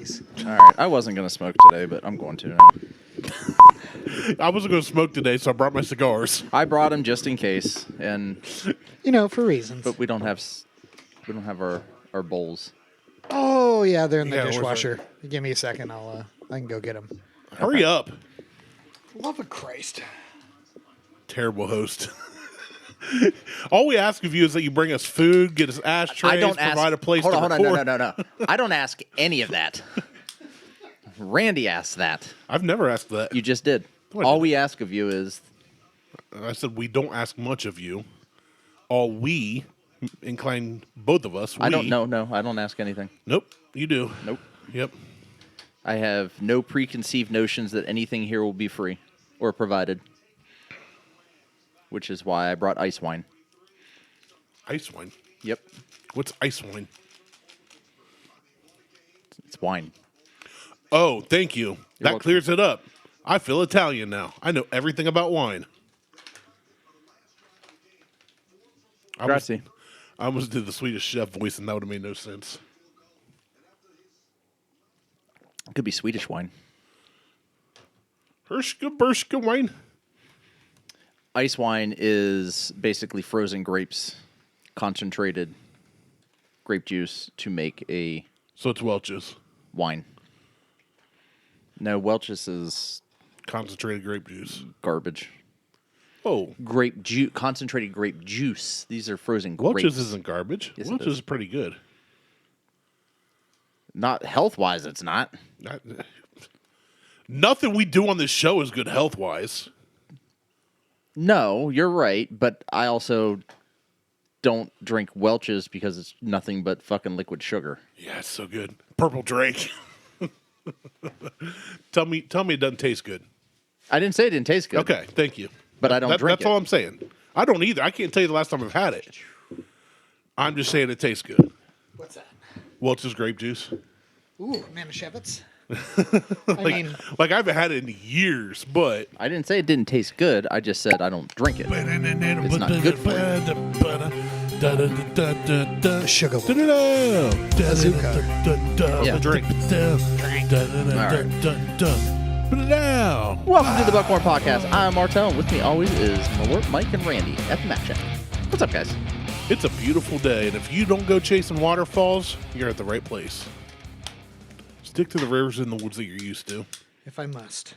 please. All right. I wasn't going to smoke today, but I'm going to now. I wasn't going to smoke today, so I brought my cigars. I brought them just in case, and For reasons. but we don't have our bowls. Oh, yeah, they're in the Yeah, where's dishwasher. Give me a second. I can go get them. Hurry up. Love of Christ. Terrible host. All we ask of you is that you bring us food, get us ashtrays, provide a place to record. No. I don't ask any of that. Randy asked that. I've never asked that. You just did. No, I All didn't. we ask of you is... I said we don't ask much of you. All we incline both of us. I don't know. No, I don't ask anything. Nope, you do. Nope. Yep. I have no preconceived notions that anything here will be free or provided, which is why I brought ice wine. Ice wine. Yep. What's ice wine? It's wine. Oh, thank you. That welcome. clears it up. I feel Italian now. I know everything about wine. Grazie. I almost did the Swedish chef voice, and that would have made no sense. It could be Swedish wine. Hershka Bershka wine. Ice wine is basically frozen grapes, concentrated grape juice to make a So it's Welch's. wine. No, Welch's is Concentrated grape juice. garbage. Oh, Grape juice, concentrated grape juice. These are frozen grapes. Welch's isn't garbage. Yes, it Welch's is. is pretty good. Not health-wise, it's not. Nothing we do on this show is good health-wise. No, you're right, but I also don't drink Welch's because it's nothing but fucking liquid sugar. Yeah, it's so good. Purple Drake. Tell me it doesn't taste good. I didn't say it didn't taste good. Okay, thank you. But I don't drink That's it. all I'm saying. I don't either. I can't tell you the last time I've had it. I'm just saying it tastes good. What's that? Welch's grape juice. Ooh, Manischewitz. Like I haven't had it in years, but I didn't say it didn't taste good. I just said I don't drink it. It's not good for you. Sugar. Yeah. Drink. Put it down. Welcome to the Buckhorn Podcast. I'm Martelle, and with me always is Malort, Mike, and Randy at the Mac Check. What's up, guys? It's a beautiful day, and if you don't go chasing waterfalls, you're at the right place. Stick to the rivers and the woods that you're used to. If I must.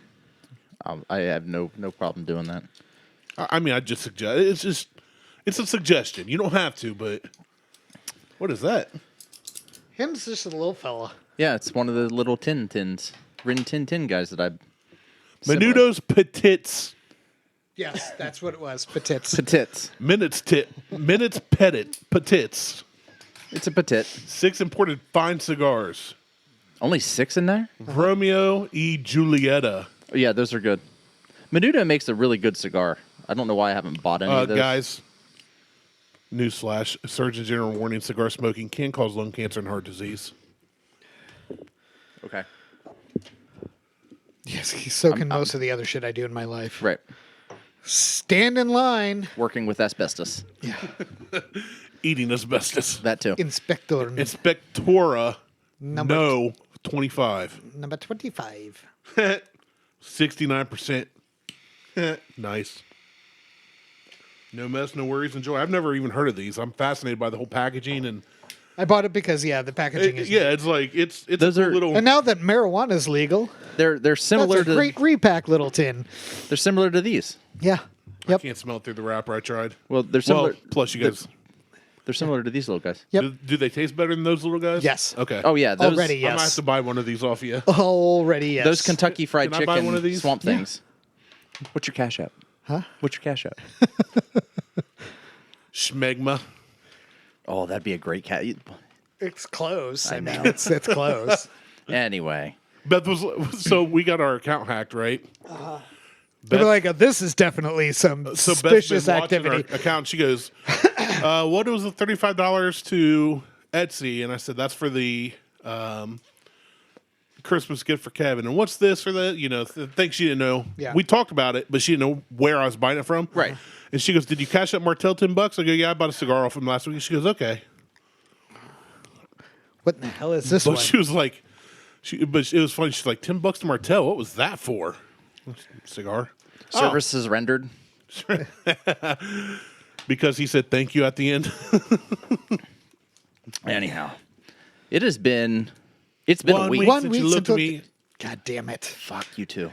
I have no problem doing that. I mean, I just suggest. It's a suggestion. You don't have to, but what is that? Him's just a little fella. Yeah, it's one of the little tins. Rin Tin guys that I... Menudo's Petits. Yes, that's what it was. Petits. Petits. Minutes Petits. It's a petit. 6 imported fine cigars. Only 6 in there? Romeo e Julieta. Oh, yeah, those are good. Menudo makes a really good cigar. I don't know why I haven't bought any of those. Guys, newsflash, Surgeon General warning cigar smoking can cause lung cancer and heart disease. Okay. Yes, he's soaking most of the other shit I do in my life. Right. Stand in line. Working with asbestos. Yeah. Eating asbestos. That too. Inspector. Inspectora. Number No, 25. Number 25. 69%. Nice. No mess, no worries, enjoy. I've never even heard of these. I'm fascinated by the whole packaging and I bought it because, the packaging is yeah, it's like it's Those a are- little. And now that marijuana is legal, They're similar that's a to great repack little tin. they're similar to these. Yeah. I Yep. can't smell it through the wrapper. I tried. Well, they're similar. Plus, you guys. They're similar to these little guys. Yep. Do they taste better than those little guys? Yes. Okay. Oh yeah, those, Already, I might have yes. to buy one of these off you. Already, yes. Those Kentucky Fried Can I buy Chicken one of these? swamp Yeah. things. What's your cash app? Huh? What's your cash app? Schmegma. Oh, that'd be a great cat. It's close. I know. It's close. Anyway, Beth was so we got our account hacked, right? They're like, this is definitely some So suspicious Beth's been watching activity. our account. She goes, "What was the $35 to Etsy?" And I said, "That's for the Christmas gift for Kevin." And what's this for the thing she didn't know. Yeah. We talked about it, but she didn't know where I was buying it from. Right. And she goes, "Did you cash up Martelle $10?" I go, "Yeah, I bought a cigar off him last week." She goes, "Okay." What in the hell is this But one? she was like, But it was funny. She's like, $10 to Martelle. What was that for? Cigar. Services rendered. Because he said thank you at the end. Anyhow, it's been a week. 1 since week you looked since at me. God damn it. Fuck you too.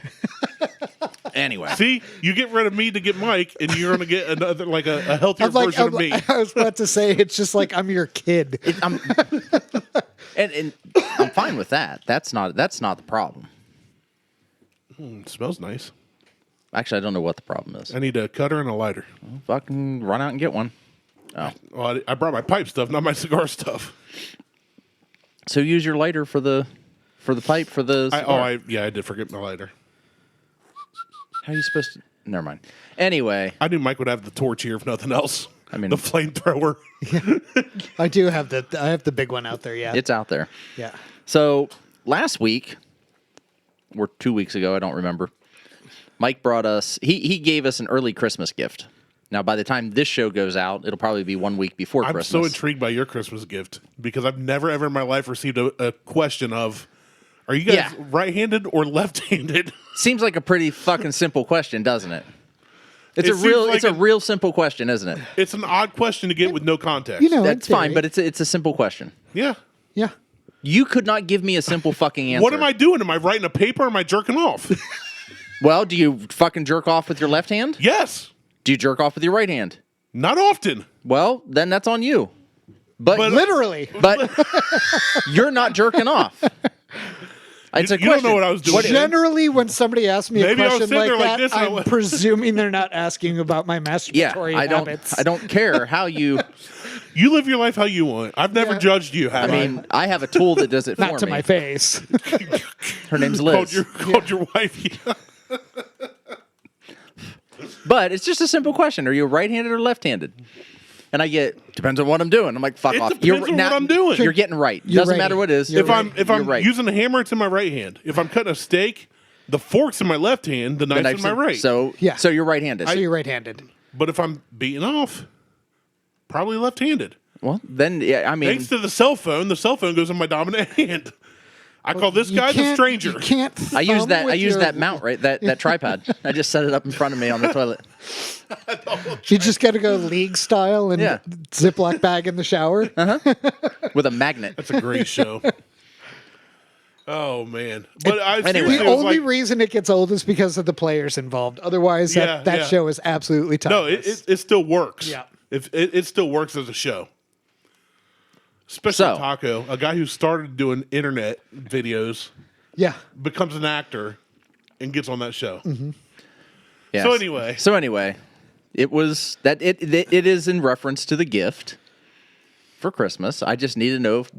Anyway. See, you get rid of me to get Mike, and you're going to get another, like a healthier version of me. I was about to say, it's just like I'm your kid. And I'm fine with that. That's not the problem. It smells nice. Actually, I don't know what the problem is. I need a cutter and a lighter. Fucking run out and get one. Oh. Well, I brought my pipe stuff, not my cigar stuff. So use your lighter for the pipe for the cigar. I did forget my lighter. How are you supposed to? Never mind. Anyway, I knew Mike would have the torch here if nothing else. I mean, the flamethrower. I do have I have the big one out there. Yeah, it's out there. Yeah. So last week, or 2 weeks ago, I don't remember. Mike brought us. He gave us an early Christmas gift. Now, by the time this show goes out, it'll probably be 1 week before Christmas. I'm so intrigued by your Christmas gift because I've never ever in my life received a question of, are you guys right-handed or left-handed? Seems like a pretty fucking simple question, doesn't it? It's a real simple question, isn't it? It's an odd question to get with no context. You know, That's fine, but it's a simple question. Yeah. Yeah. You could not give me a simple fucking answer. What am I doing? Am I writing a paper or am I jerking off? Well, do you fucking jerk off with your left hand? Yes. Do you jerk off with your right hand? Not often. Well, then that's on you. But literally. But you're not jerking off. It's a you don't know what I was doing. Generally, when somebody asks me a Maybe I was question sitting like there that, like this and I I'm went- presuming they're not asking about my masturbatory habits. I don't care how you. You live your life how you want. I've never judged you, have I? I mean, I have a tool that does it for me. Not to my face. Her name's Liz. Called your wife. But it's just a simple question. Are you right-handed or left-handed? And I get, depends on what I'm doing. I'm like, fuck It off. depends on what I'm doing. You're getting right. You're Doesn't right. matter what it is. You're If I'm right. using a hammer, it's in my right hand. If I'm cutting a steak, the fork's in my left hand, the knife's in my right. So you're right-handed. So you're right-handed. But if I'm beating off, probably left-handed. Well, then, yeah, I mean. Thanks to the cell phone goes in my dominant hand. I call this guy the stranger. You can't. I use your, that mount, right? That tripod. I just set it up in front of me on the toilet. You just got to go league style and Ziploc bag in the shower. With a magnet. That's a great show. Oh man! But anyway. The only reason it gets old is because of the players involved. Otherwise, that show is absolutely timeless. No, it still works. Yeah. It still works as a show. Especially Taco, a guy who started doing internet videos, becomes an actor and gets on that show. Mm-hmm. Yes. So anyway, it was that it is in reference to the gift for Christmas. I just need to know if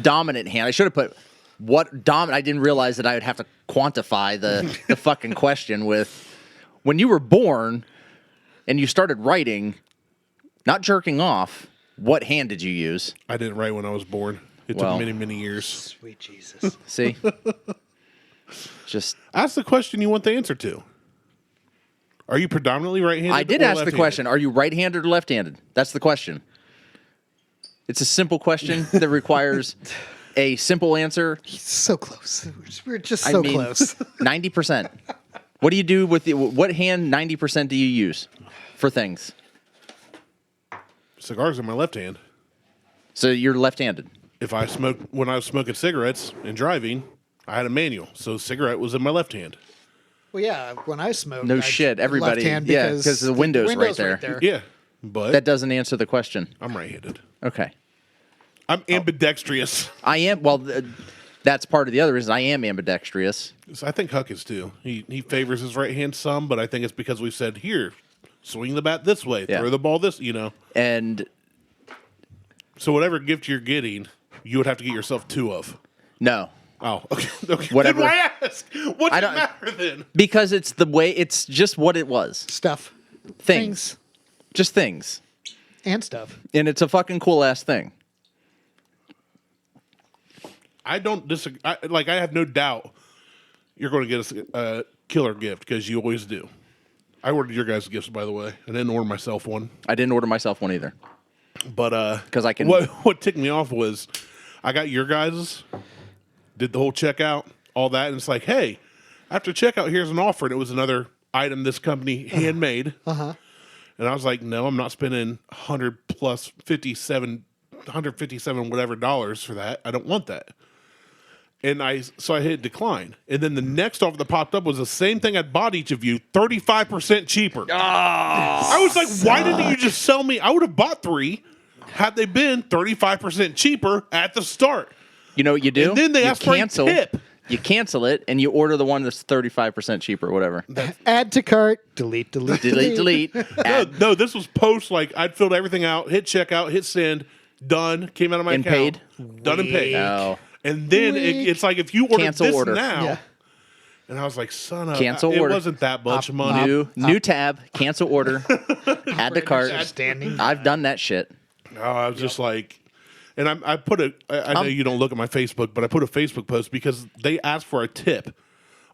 dominant hand. I should have put what dominant. I didn't realize that I would have to quantify the fucking question with when you were born and you started writing, not jerking off. What hand did you use? I didn't write when I was born. It took many, many years. Sweet Jesus. See? Just ask the question you want the answer to. Are you predominantly right-handed? I did ask the question. Are you right-handed or left-handed? That's the question. It's a simple question that requires a simple answer. So close. We're just so close. 90%. What do you do with what hand 90% do you use for things? Cigars in my left hand. So you're left-handed. When I was smoking cigarettes and driving, I had a manual, so cigarette was in my left hand. Well, yeah, when I smoked, no shit, everybody, left hand because the window's right there. Yeah, but that doesn't answer the question. I'm right-handed. Okay, I'm ambidextrous. I am. Well, that's part of the other reason I am ambidextrous. So I think Huck is too. He favors his right hand some, but I think it's because we said here. Swing the bat this way, throw the ball this, And so whatever gift you're getting, you would have to get yourself two of. No. Oh, okay. Whatever. Then why ask? What's the matter then? Because it's just what it was. Stuff. Things. Just things. And stuff. And it's a fucking cool ass thing. I don't disagree. I have no doubt you're going to get us a killer gift because you always do. I ordered your guys' gifts, by the way. I didn't order myself one. I didn't order myself one either. But because I can. What ticked me off was I got your guys', did the whole checkout, all that, and it's like, hey, after checkout, here's an offer, and it was another item this company handmade. And I was like, no, I'm not spending 100 plus 157 whatever dollars for that. I don't want that. And so I hit decline. And then the next offer that popped up was the same thing I bought each of you, 35% cheaper. I was like, why didn't you just sell me? I would have bought 3 had they been 35% cheaper at the start. You know what you do? And then they ask for a tip. You cancel it, and you order the one that's 35% cheaper or whatever. Add to cart, delete. Delete. No, this was post, like, I'd filled everything out, hit checkout, hit send, done, came out of my And account. paid? Done and paid. No. And then it's like, if you order Cancel this order. now, Yeah. and I was like, son of Cancel it order. wasn't that much money. New tab, cancel order, add to cart. Standing. I've done that shit. I was just like, and I put I know you don't look at my Facebook, but I put a Facebook post because they asked for a tip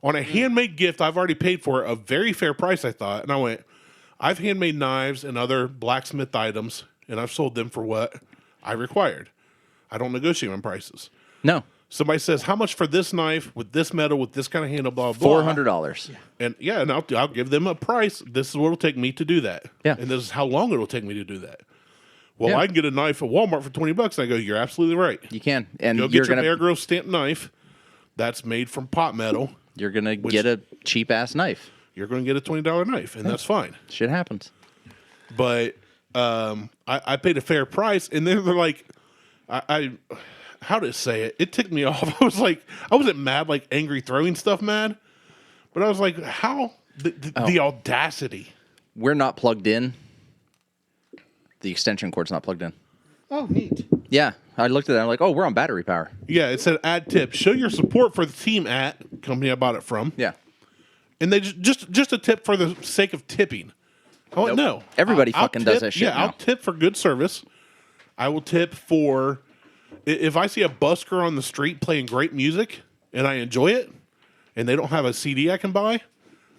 on a handmade gift I've already paid for a very fair price, I thought. And I went, I've handmade knives and other blacksmith items, and I've sold them for what I required. I don't negotiate on prices. No. Somebody says, how much for this knife with this metal, with this kind of handle, blah, blah, blah. $400. And and I'll give them a price. This is what it'll take me to do that. Yeah. And this is how long it'll take me to do that. Well, Yeah. I can get a knife at Walmart for $20. And I go, you're absolutely right. You can. And Go you're get your gonna Bear Grylls stamped knife that's made from pot metal. you're gonna get a cheap ass knife. You're going to get a $20 knife, and that's fine. Shit happens. But I paid a fair price, and then they're like, how to say it? It ticked me off. I was like, I wasn't mad, like angry throwing stuff mad, but I was like, how the audacity. We're not plugged in. The extension cord's not plugged in. Oh, neat. Yeah, I looked at that. I'm like, oh, we're on battery power. Yeah, it said add tip. Show your support for the team at company I bought it from. Yeah. And they just a tip for the sake of tipping. I went, no. Everybody I'll fucking does tip- that shit Yeah, now. I'll tip for good service. I will tip for if I see a busker on the street playing great music and I enjoy it, and they don't have a CD I can buy,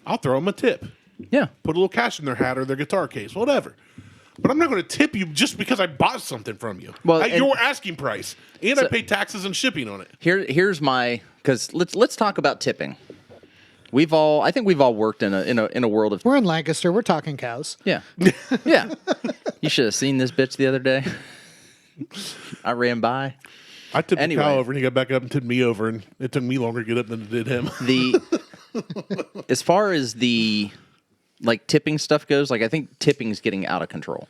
I'll throw them a tip. Yeah. Put a little cash in their hat or their guitar case, whatever. But I'm not going to tip you just because I bought something from you. Well, At and- your asking price, and I paid taxes and shipping on it. Here's my because let's talk about tipping. I think we've all worked in a world of We're in Lancaster. We're talking cows. yeah. You should have seen this bitch the other day. I ran by. I tipped Anyway. the cow over, and he got back up and tipped me over, and it took me longer to get up than it did him. As far as the like tipping stuff goes, like I think tipping's getting out of control.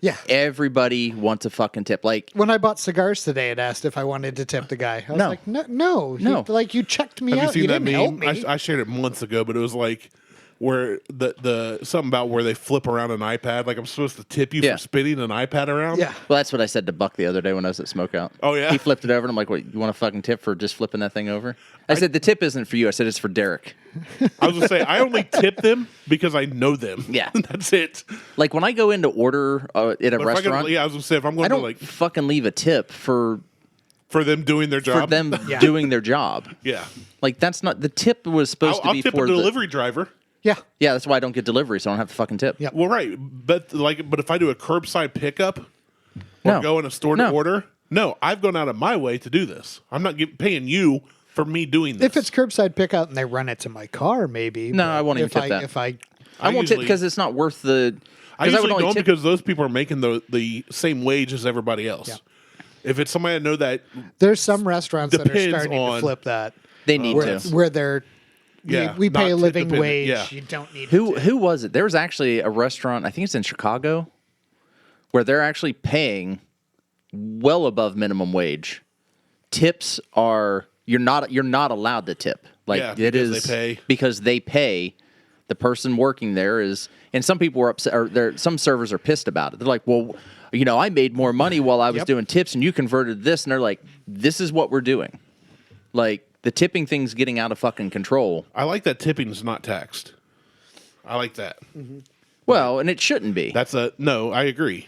Yeah. Everybody wants a fucking tip. Like When I bought cigars today, it asked if I wanted to tip the guy. I was No. like, no. No. You checked me Have you out. seen that didn't help meme? me. I shared it months ago, but it was like where the something about where they flip around an iPad. Like I'm supposed to tip you Yeah. for spinning an iPad around. Yeah. well, that's what I said to Buck the other day when I was at Smokeout. Oh, yeah? He flipped it over, and I'm like, "What? You want a fucking tip for just flipping that thing over?" I said, "The tip isn't for you." I said, "It's for Derek." I was gonna say I only tip them because I know them. Yeah. That's it. Like when I go in to order at a But if I restaurant, could, I was gonna say if I'm I going to don't like fucking leave a tip for them doing their job, them Yeah. doing their job. yeah, Like that's not the tip was supposed I'll to be tip for a delivery driver. Yeah. Yeah, that's why I don't get delivery, so I don't have to fucking tip. Yep. Well, right, but if I do a curbside pickup or No. go in a store No. to order, no, I've gone out of my way to do this. I'm not paying you for me doing this. If it's curbside pickup and they run it to my car, maybe. No, but I won't even tip that. If I I won't tip usually- because it's not worth the. I 'cause usually would only don't tip- because those people are making the same wage as everybody else. Yeah. If it's somebody I know that, there's some restaurants that are Depends starting on- to flip that. they need Where, to. where they're Yeah, we pay not a tip living dependent, wage. yeah. You don't need Who was it? There was actually a restaurant. I think it's in Chicago, where they're actually paying well above minimum wage. Tips are you're not allowed to tip. Like Yeah, it because is they pay. because they pay. The person working there is, and some people were upset. Or some servers are pissed about it. They're like, well, I made more money while I was Yep. doing tips, and you converted this, and they're like, this is what we're doing. Like the tipping thing's getting out of fucking control. I like that tipping is not taxed. I like that. Well, and it shouldn't be. No, I agree.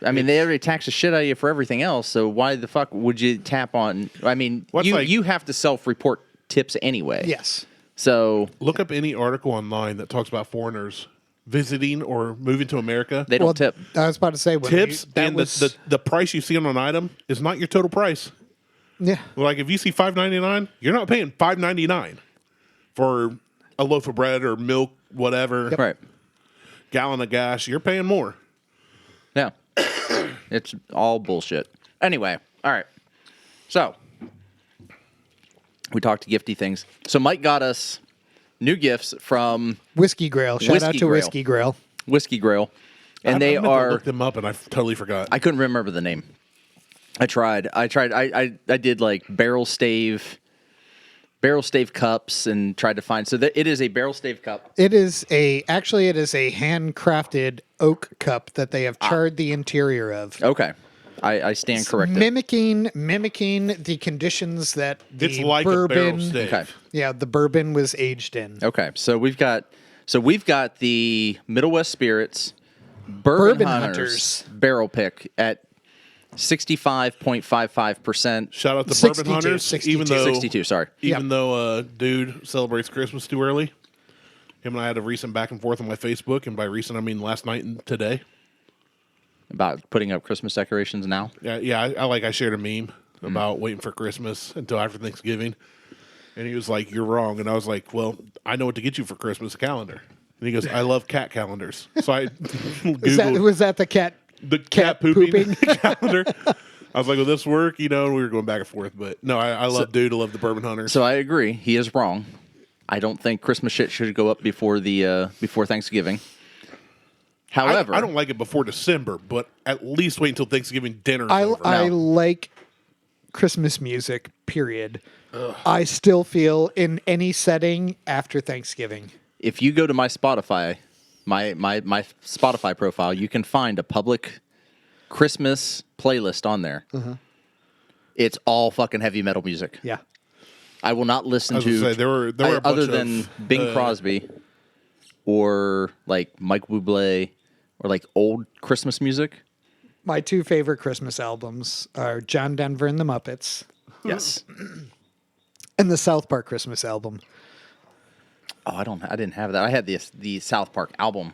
I mean, they already tax the shit out of you for everything else. So why the fuck would you tap on? I mean, What's like- you have to self-report tips anyway. Yes. So Look up any article online that talks about foreigners visiting or moving to America. they don't tip. I was about to say when Tips that and was the price you see on an item is not your total price. Yeah. Like if you see $5.99, you're not paying $5.99 for a loaf of bread or milk, whatever. Right. Gallon of gas. You're paying more. Yeah. It's all bullshit. Anyway, all right. So, we talked to gifty things. So, Mike got us new gifts from Whiskey Grail. Shout out Whiskey to Grail. Whiskey Grail. Whiskey Grail. And I they meant to are... look them up, and I totally forgot. I couldn't remember the name. I tried. I did like barrel stave cups and tried to find. So it is a barrel stave cup. It is a handcrafted oak cup that they have charred the interior of. Okay. I stand corrected. Mimicking the conditions that the It's like a barrel bourbon. stave. Okay. Yeah, the bourbon was aged in. Okay. So we've got the Middle West Spirits Bourbon Hunters barrel pick at 65.55%. Shout out to 62, Bourbon Hunters. 62. Even though 62, sorry. Even though dude celebrates Christmas too early. Him and I had a recent back and forth on my Facebook, and by recent I mean last night and today. About putting up Christmas decorations now. Yeah. I shared a meme about waiting for Christmas until after Thanksgiving, and he was like, "You're wrong," and I was like, "Well, I know what to get you for Christmas: a calendar." And he goes, "I love cat calendars." So I googled Was that the cat? the cat pooping calendar. I was like, "Will this work?" You know, and we were going back and forth, but no, I love dude. I love the Bourbon Hunters. So I agree. He is wrong. I don't think Christmas shit should go up before Thanksgiving. However, I don't like it before December, but at least wait until Thanksgiving dinner is over. I like Christmas music, period. I still feel in any setting after Thanksgiving. if you go to my Spotify, my Spotify profile, you can find a public Christmas playlist on there. It's all fucking heavy metal music. Yeah. I will not listen I was gonna to say, there were a other bunch than of, Bing Crosby or like Mike Bublé or like old Christmas music. My two favorite Christmas albums are John Denver and the Muppets Yes. and the South Park Christmas album. Oh, I didn't have that. I had the South Park album,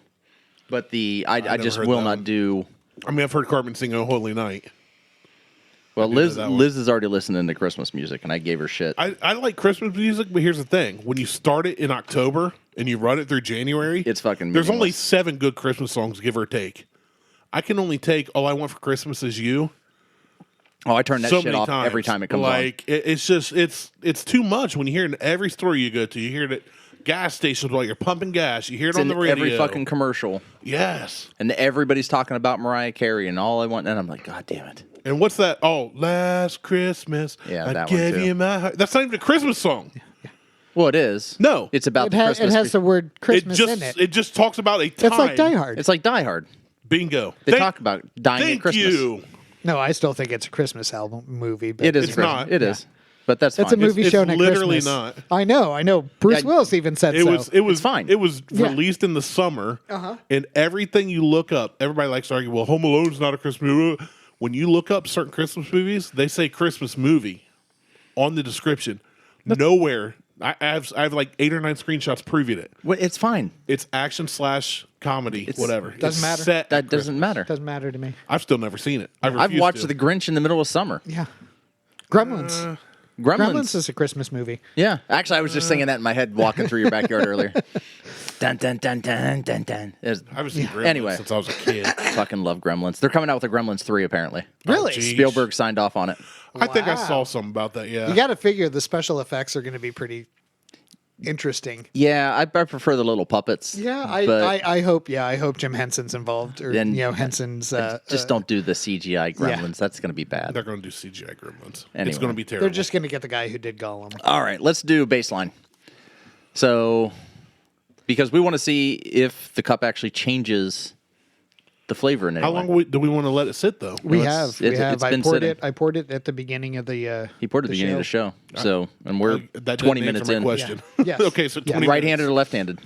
but I just heard will that not one. do. I mean, I've heard Cartman sing "Oh Holy Night." Well, do know Liz that one. Liz is already listening to Christmas music, and I gave her shit. I like Christmas music, but here's the thing: when you start it in October and you run it through January, It's fucking There's only meaningless. 7 good Christmas songs, give or take. I can only take "All I Want for Christmas Is You" Oh, I turn that so shit many off times. every time it comes on. like, it's just it's too much when you hear it in every store you go to. You hear it at gas stations while you're pumping gas. You hear it It's on in the radio. every fucking commercial, yes. and everybody's talking about Mariah Carey and all I want, and I'm like, God damn it! And what's that? Oh, last Christmas, Yeah, I that one gave too. you my heart. That's not even a Christmas song. Well, it is. No. it's about It the has, Christmas. the word Christmas in it. It just talks about a time. It's like Die Hard. It's like Die Hard. Bingo. They talk about dying at Thank Christmas. you. No, I still think it's a Christmas album movie. But It is. It's Christmas. not. It is. But that's That's a fine. movie It's shown at literally Christmas. not. I know. Bruce Yeah, Willis even said It so. was. It was fine. It was Yeah. released in the summer, Uh-huh. and everything you look up, everybody likes to argue. Well, Home Alone's not a Christmas movie. When you look up certain Christmas movies, they say Christmas movie on the description. Nowhere. I have like 8 or 9 screenshots proving it. Well, it's fine. It's action / comedy, whatever. Doesn't It's matter. set That at doesn't matter. Doesn't matter to me. I've still never seen it. I've refuse watched to. The Grinch in the middle of summer. Yeah. Gremlins. Gremlins is a Christmas movie. Yeah, actually, I was just singing that in my head walking through your backyard earlier. Dun dun dun dun dun dun. I haven't seen Gremlins Anyway. since I was a kid. Fucking love Gremlins. They're coming out with a Gremlins 3, apparently. Really? geez. Spielberg signed off on it. I think I Wow. saw something about that. Yeah. You got to figure the special effects are going to be pretty interesting. Yeah, I prefer the little puppets. Yeah, but I hope. Yeah, I hope Jim Henson's involved, or Then- Henson's. just don't do the CGI Gremlins. That's going to be bad. They're going to do CGI Gremlins. Anyway. It's going to be terrible. They're just going to get the guy who did Gollum. All right, let's do baseline. So, because we want to see if the cup actually changes the flavor in any How way. long do we want to let it sit though? We it's- have. We it's have. I been poured sitting. it. I poured it at the beginning of the. He poured at the beginning of the show. So, and we're That 20 didn't minutes answer my in. question. Yeah. Yes. Okay, so Yeah. 20 Right-handed or left-handed?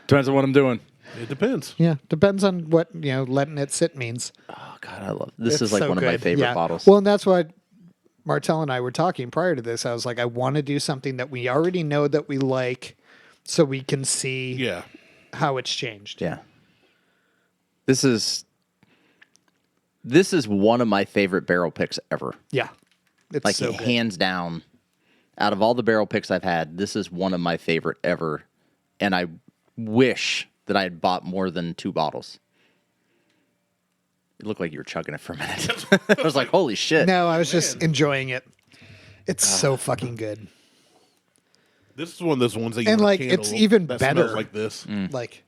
Depends on what I'm doing. minutes. It depends. Yeah, depends on what letting it sit means. Oh God, I love this. It's Is like so one of my good. favorite Yeah. bottles. Well, and that's what Martelle and I were talking prior to this. I was like, I want to do something that we already know that we like, so we can see Yeah. how it's changed. Yeah. This is one of my favorite barrel picks ever. Yeah. It's Like, so good. hands down, out of all the barrel picks I've had, this is one of my favorite ever. And I wish that I had bought more than 2 bottles. It looked like you were chugging it for a minute. I was like, holy shit. No, I was just enjoying it. It's so fucking good. This is one of those ones that you And, want like, a candle it's even that better. smells like this. Like,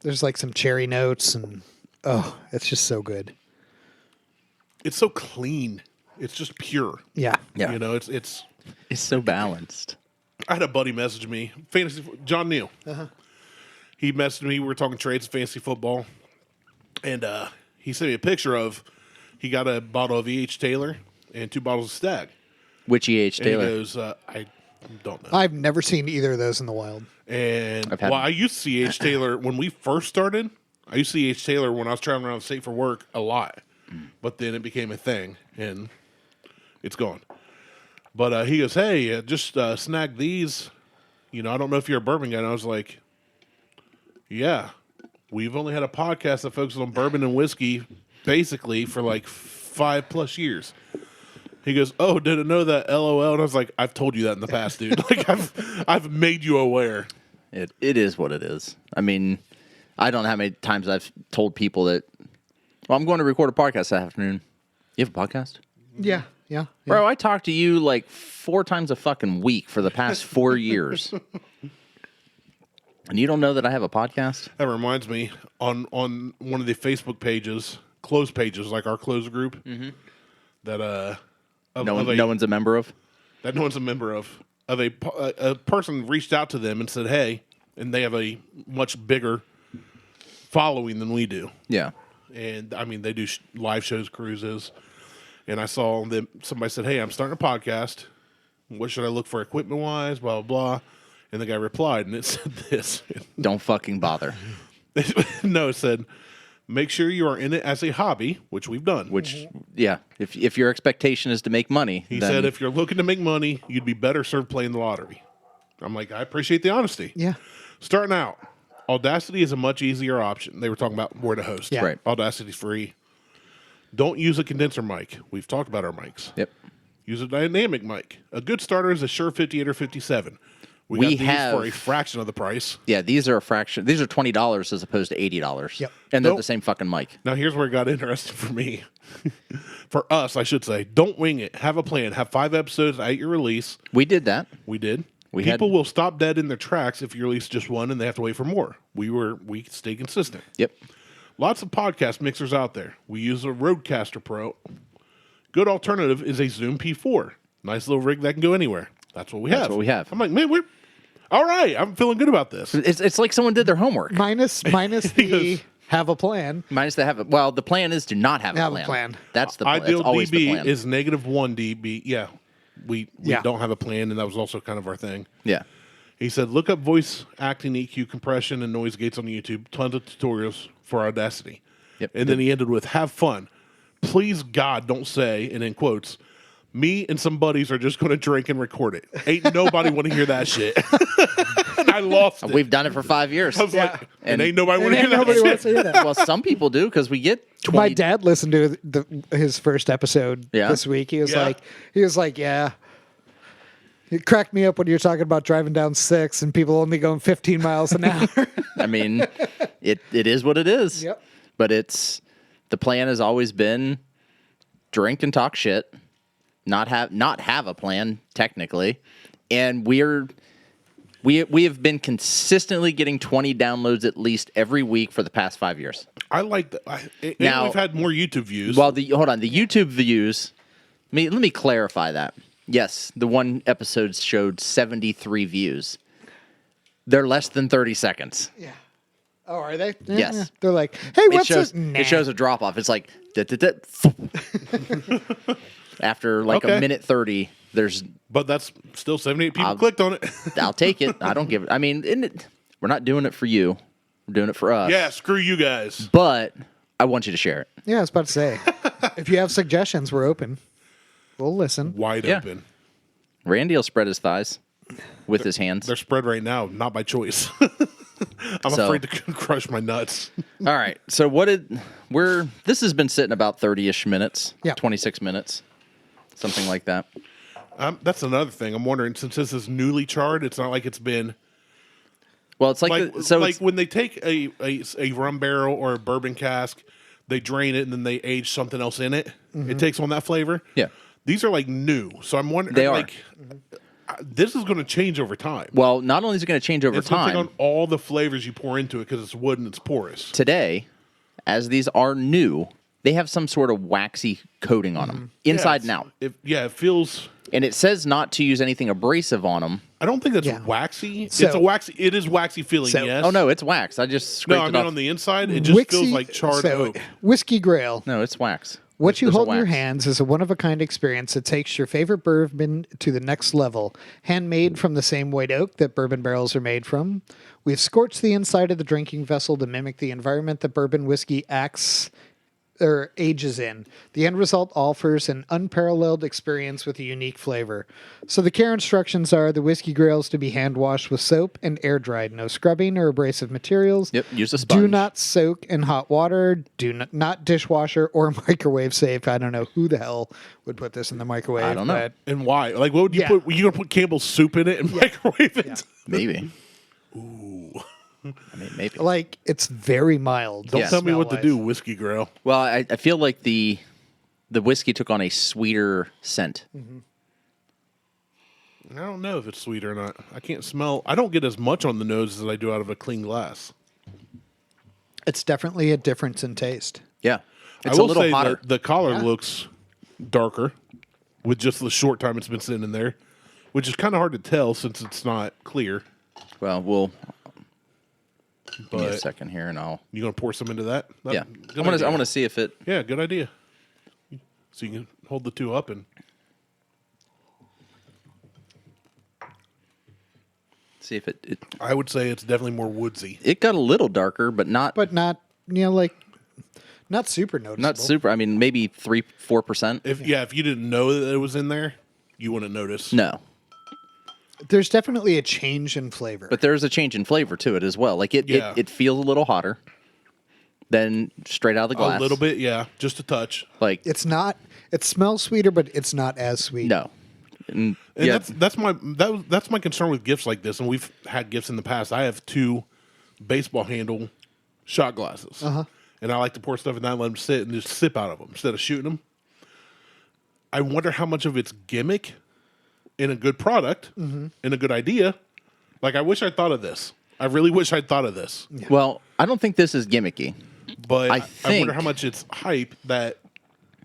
there's like some cherry notes, and it's just so good. It's so clean. It's just pure. Yeah. Yeah. You know, it's. It's so balanced. I had a buddy message me, John Neal. He messaged me. We were talking trades, fantasy football, and he sent me a picture of. He got a bottle of E.H. Taylor and 2 bottles of Stag. Which E.H. And Taylor? he goes, I don't know. I've never seen either of those in the wild. And I've had- I used to see H. Taylor when we first started. I used to see H. Taylor when I was traveling around the state for work a lot, but then it became a thing, and it's gone. But he goes, "Hey, just snag these. You know, I don't know if you're a bourbon guy." And I was like, "Yeah, we've only had a podcast that focuses on bourbon and whiskey, basically for like 5+ years." He goes, "Oh, didn't know that, LOL." And I was like, "I've told you that in the past, dude. Like, I've made you aware." It is what it is. I mean, I don't know how many times I've told people that, well, I'm going to record a podcast that afternoon. You have a podcast? Yeah. Bro, I talk to you like 4 times a fucking week for the past 4 years. And you don't know that I have a podcast? That reminds me, on one of the Facebook pages, closed pages, like our closed group, that No one's a member of? that no one's a member of a person reached out to them and said, "Hey," and they have a much bigger following than we do. Yeah. And I mean, they do live shows, cruises. And I saw them. Somebody said, "Hey, I'm starting a podcast. What should I look for equipment wise? Blah blah blah." And the guy replied, and it said this. Don't fucking bother. No, it said, "Make sure you are in it as a hobby," which we've done. Which, yeah, if your expectation is to make money, He then said, "If you're looking to make money, you'd be better served playing the lottery." I'm like, I appreciate the honesty. Yeah. Starting out, Audacity is a much easier option. They were talking about where to host. Yeah. Right. Audacity's free. Don't use a condenser mic. We've talked about our mics. Yep. Use a dynamic mic. A good starter is a Shure 58 or 57. We We got these have- for a fraction of the price. Yeah, these are a fraction. These are $20 as opposed to $80. Yep. And they're Nope. the same fucking mic. Now, here's where it got interesting for me. For us, I should say. Don't wing it. Have a plan. Have 5 episodes at your release. We did that. We did. We People will stop dead in their tracks if you release just one and they have to wait for more. We stay consistent. Yep. Lots of podcast mixers out there. We use a Rodecaster Pro. Good alternative is a Zoom P4. Nice little rig that can go anywhere. That's what we have. That's what we have. I'm like, man, we're all right. I'm feeling good about this. It's like someone did their homework. Minus the have a plan. Minus the have it. Well, the plan is to not have a Have a plan. plan. That's the plan. Ideal It's always the dB plan. is -1 dB. Yeah. We Yeah. don't have a plan, and that was also kind of our thing. Yeah. He said, look up voice acting, EQ, compression, and noise gates on YouTube. Tons of tutorials for Audacity. Yep. And then he ended with, have fun. Please, God, don't say, and in quotes, me and some buddies are just going to drink and record it. Ain't nobody want to hear that shit. And I lost it. We've done it for 5 years. I was like, and And- ain't nobody want to hear that Nobody shit. wants to hear that. Well, some people do because we get 20. My dad listened to his first episode Yeah? this week. He was Yeah. like, yeah. It cracked me up when you're talking about driving down 6 and people only going 15 miles an hour. I mean, it is what it is. Yep. But the plan has always been drink and talk shit, not have a plan technically, and we have been consistently getting 20 downloads at least every week for the past 5 years. I like that. And Now- we've had more YouTube views. Well, the YouTube views. Let me clarify that. Yes, the one episode showed 73 views. They're less than 30 seconds. Yeah. Oh, are they? Yeah, Yes. yeah. They're like, hey, what's It shows a drop off. It's like after like Okay. a minute 30. but that's still 78 people I'll- clicked on it. I'll take it. I don't give it. I mean, we're not doing it for you. We're doing it for us. Yeah, screw you guys. But I want you to share it. Yeah, I was about to say. If you have suggestions, we're open. We'll listen. Wide Yeah. open. Randy will spread his thighs with his hands. They're spread right now, not by choice. I'm So- afraid to crush my nuts. All right. So this has been sitting about 30-ish minutes. Yeah. 26 minutes. something like that. That's another thing. I'm wondering, since this is newly charred, it's not like it's been... Well, it's like, when they take a rum barrel or a bourbon cask, they drain it and then they age something else in it. It takes on that flavor. Yeah. These are like new. So I'm wondering, They are. like, this is going to change over time. Well, not only is it going to change over It's going to time, take on all the flavors you pour into it because it's wood and it's porous. today, as these are new, they have some sort of waxy coating on them, inside and out. It feels... And it says not to use anything abrasive on them. I don't think that's Yeah. waxy. So- It's a waxy. It is waxy feeling. So- Yes. Oh, no, it's wax. I just scraped No, I it mean off. on the inside, it just feels like charred oak. Whiskey Grail. No, it's wax. What you There's a hold in your wax. hands is a one-of-a-kind experience that takes your favorite bourbon to the next level. Handmade from the same white oak that bourbon barrels are made from. We've scorched the inside of the drinking vessel to mimic the environment that bourbon whiskey ages in. The end result offers an unparalleled experience with a unique flavor. So the care instructions are the Whiskey Grails to be hand washed with soap and air dried. No scrubbing or abrasive materials. Yep, use a sponge. Do not soak in hot water. Do not dishwasher or microwave safe. I don't know who the hell would put this in the microwave. I don't know. but And why? Like, what would you Yeah. put? Were you gonna put Campbell's soup in it and microwave it? Maybe. I mean, maybe. like it's very mild. Don't Yeah. tell me what to smell-wise. do, Whiskey Grail. Well, I feel like the whiskey took on a sweeter scent. I don't know if it's sweet or not. I can't smell. I don't get as much on the nose as I do out of a clean glass. It's definitely a difference in taste. Yeah. It's I will a little say hotter. the collar looks darker with just the short time it's been sitting in there, which is kind of hard to tell since it's not clear. Well, we'll give me a But second here, and I'll. you gonna pour some into that? Yeah, Good I idea. want to see if it. Yeah, good idea. So you can hold the two up and See if it I would say it's definitely more woodsy. it got a little darker, but not Not not super noticeable. not super. I mean, maybe 3-4%. If you didn't know that it was in there, you wouldn't notice. No, There's definitely a change in flavor. but there's a change in flavor to it as well. Like Yeah. it feels a little hotter than straight out of the glass. A little bit, yeah, just a touch. Like it's not. It smells sweeter, but it's not as sweet. no. And, And yeah, that's my concern with gifts like this. And we've had gifts in the past. I have 2 baseball handle shot glasses, and I like to pour stuff in that and let them sit and just sip out of them instead of shooting them. I wonder how much of it's gimmick in a good product, in a good idea. Like I wish I thought of this. I really wish I'd thought of this. well, I don't think this is gimmicky. But I I think- wonder how much it's hype that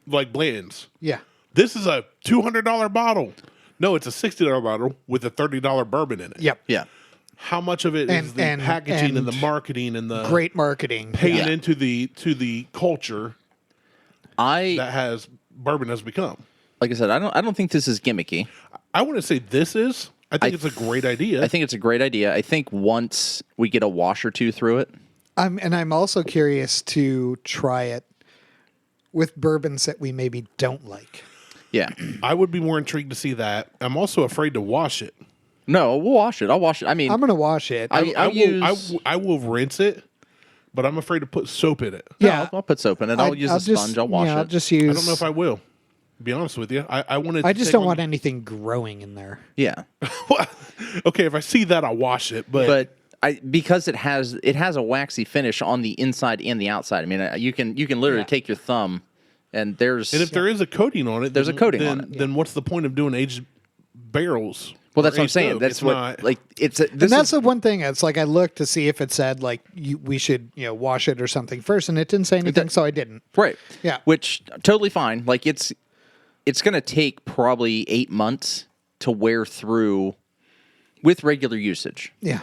like Bland's. Yeah. This is a $200 bottle. No, it's a $60 bottle with a $30 bourbon in it. Yep. Yeah. How much of it is the And- packaging and the and marketing and the Great marketing. paying Yeah. into the culture that has bourbon has become? Like I said, I don't think this is gimmicky. I want to say this is. I think it's a great idea. I think it's a great idea. I think once we get a wash or two through it, I'm also curious to try it with bourbons that we maybe don't like. yeah. I would be more intrigued to see that. I'm also afraid to wash it. No, we'll wash it. I'll wash it. I mean, I'm gonna wash it. I will rinse it, but I'm afraid to put soap in it. yeah. I'll put soap in it. I'll use a sponge. I'll wash I'll it. just use. I don't know if I will. To be honest with you, I wanted. I to just take don't one- want anything growing in there. Yeah, Okay, if I see that, I'll wash it. but because it has a waxy finish on the inside and the outside. I mean, you can literally take your thumb, and there's and if there is a coating on it, There's a coating then, on it. Then what's the point of doing aged barrels? well, that's or what I'm aged saying. oak? That's It's what not- like it's. And that's the one thing. It's like I looked to see if it said like we should wash it or something first, and it didn't say anything, so I didn't. right. Yeah. which totally fine. Like it's going to take probably 8 months to wear through with regular usage. Yeah.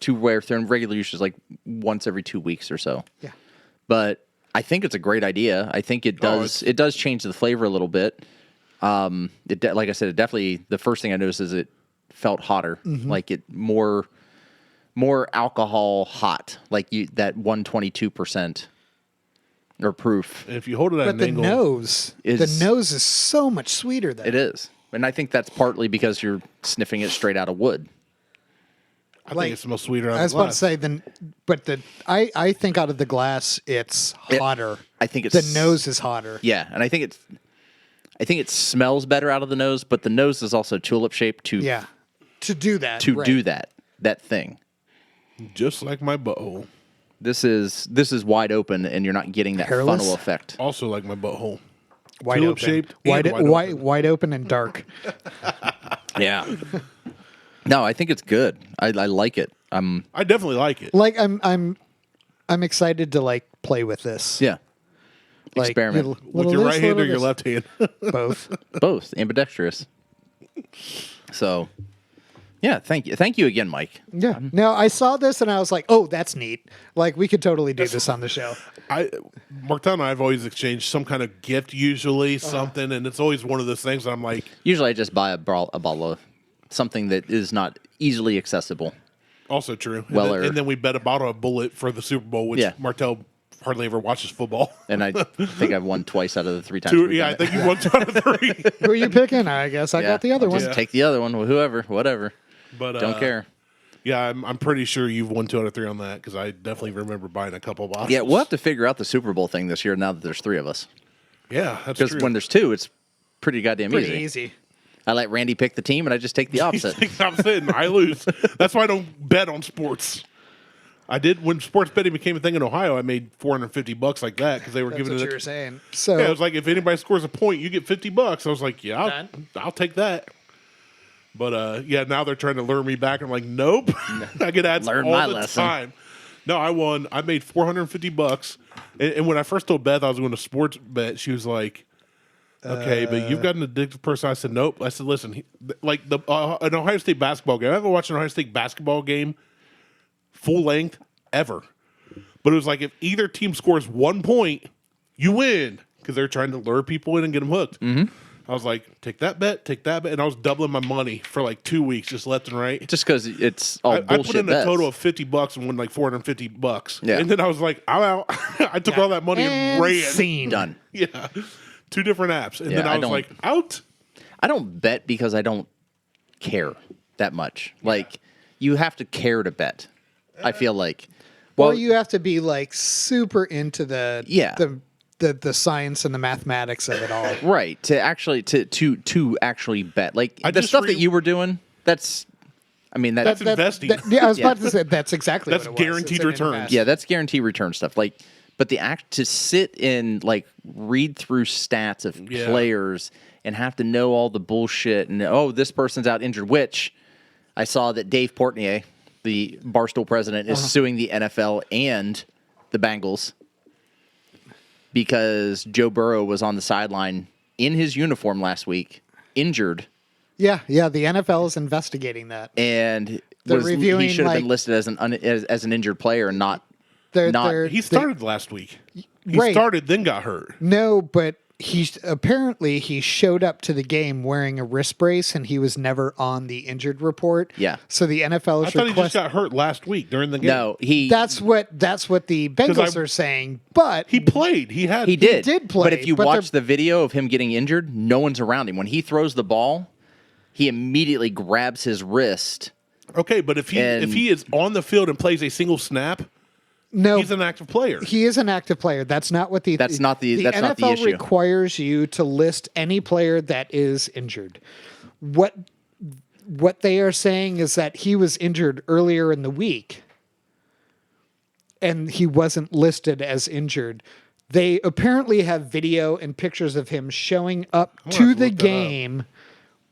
To wear through in regular usage, like once every 2 weeks or so. Yeah. But I think it's a great idea. I think it does. It does change the flavor a little bit. Like I said, it definitely. The first thing I noticed is it felt hotter, like it more alcohol hot, like that 122% or proof. And if you hold it at But an the angle, nose is so much sweeter than It is, and I think that's partly because you're sniffing it straight out of wood. I like- think it smells sweeter. Out I of was the about to glass. say I think out of the glass it's hotter. I think it's the nose is hotter. Yeah, and I think I think it smells better out of the nose, but the nose is also tulip shaped to do that. do that thing. Just like my butthole. This is wide open, and you're not getting that Hairless? funnel effect. Also like my butthole. Wide Tulip open. shaped. Wide open and dark. Yeah. No, I think it's good. I like it. I definitely like it. Like I'm excited to like play with this. Yeah. Like, Experiment. With your right hand or your left hand? Both. Both ambidextrous. So, yeah, thank you again, Mike. Yeah. Now I saw this and I was like, oh, that's neat. Like we could totally do this on the show. Martelle and I have always exchanged some kind of gift, usually something, and it's always one of those things that I'm like. Usually, I just buy a bottle of something that is not easily accessible. Also true. And then we bet a bottle of Bullet for the Super Bowl, which Martelle hardly ever watches football. And I think I've won twice out of the 3 times. I think you won 2 out of 3. Who are you picking? I guess I got the other one. Just take the other one, whoever, whatever. But don't care. Yeah, I'm pretty sure you've won 2 out of 3 on that because I definitely remember buying a couple bottles. Yeah, we'll have to figure out the Super Bowl thing this year now that there's 3 of us. Yeah, that's true. Because when there's 2, it's pretty goddamn easy. I let Randy pick the team, and I just take the opposite. And I lose. That's why I don't bet on sports. I did when sports betting became a thing in Ohio. I made $450 like that because they were giving it. That's what you were saying. So it was like if anybody scores a point, you get $50. I was like, yeah, I'll take that. But now they're trying to lure me back. I'm like, nope. I get ads all the time. No, I won. I made $450. And when I first told Beth I was going to sports bet, she was like, okay, but you've got an addictive person. I said, nope. I said, listen, like an Ohio State basketball game. I haven't watched an Ohio State basketball game full length ever. But it was like if either team scores 1 point, you win because they're trying to lure people in and get them hooked. Mm-hmm. I was like, take that bet, and I was doubling my money for like 2 weeks, just left and right. Just because it's all bullshit. I put in bets. a total of $50 and won like $450. Yeah. And then I was like, I'm out. I took all that money and ran. Scene. Done. Yeah. 2 different apps. And then I was like, out. I don't bet because I don't care that much. Like, you have to care to bet. I feel like. Well, you have to be like super into the science and the mathematics of it all. Right. To actually to actually bet. Like the stuff that you were doing, that's investing. I was about to say that's exactly that's what it was. guaranteed returns. Yeah, that's guaranteed return stuff. Like, but the act to sit and like read through stats of players and have to know all the bullshit and this person's out injured, which I saw that Dave Portnier, the Barstool president, is suing the NFL and the Bengals because Joe Burrow was on the sideline in his uniform last week, injured. Yeah, the NFL is investigating that, and reviewing. He should have been listed as an injured player and not. He started last week. He started, then got hurt. No, but he showed up to the game wearing a wrist brace, and he was never on the injured report. Yeah. So the NFL is. I thought he just got hurt last week during the game. No, That's what the Bengals are saying. But he played. He did play. But if you watch the video of him getting injured, no one's around him. When he throws the ball, he immediately grabs his wrist. Okay, but if he is on the field and plays a single snap. No, he's an active player. He is an active player. That's not what the NFL not the issue. Requires you to list any player that is injured. What they are saying is that he was injured earlier in the week, and he wasn't listed as injured. They apparently have video and pictures of him showing up to the game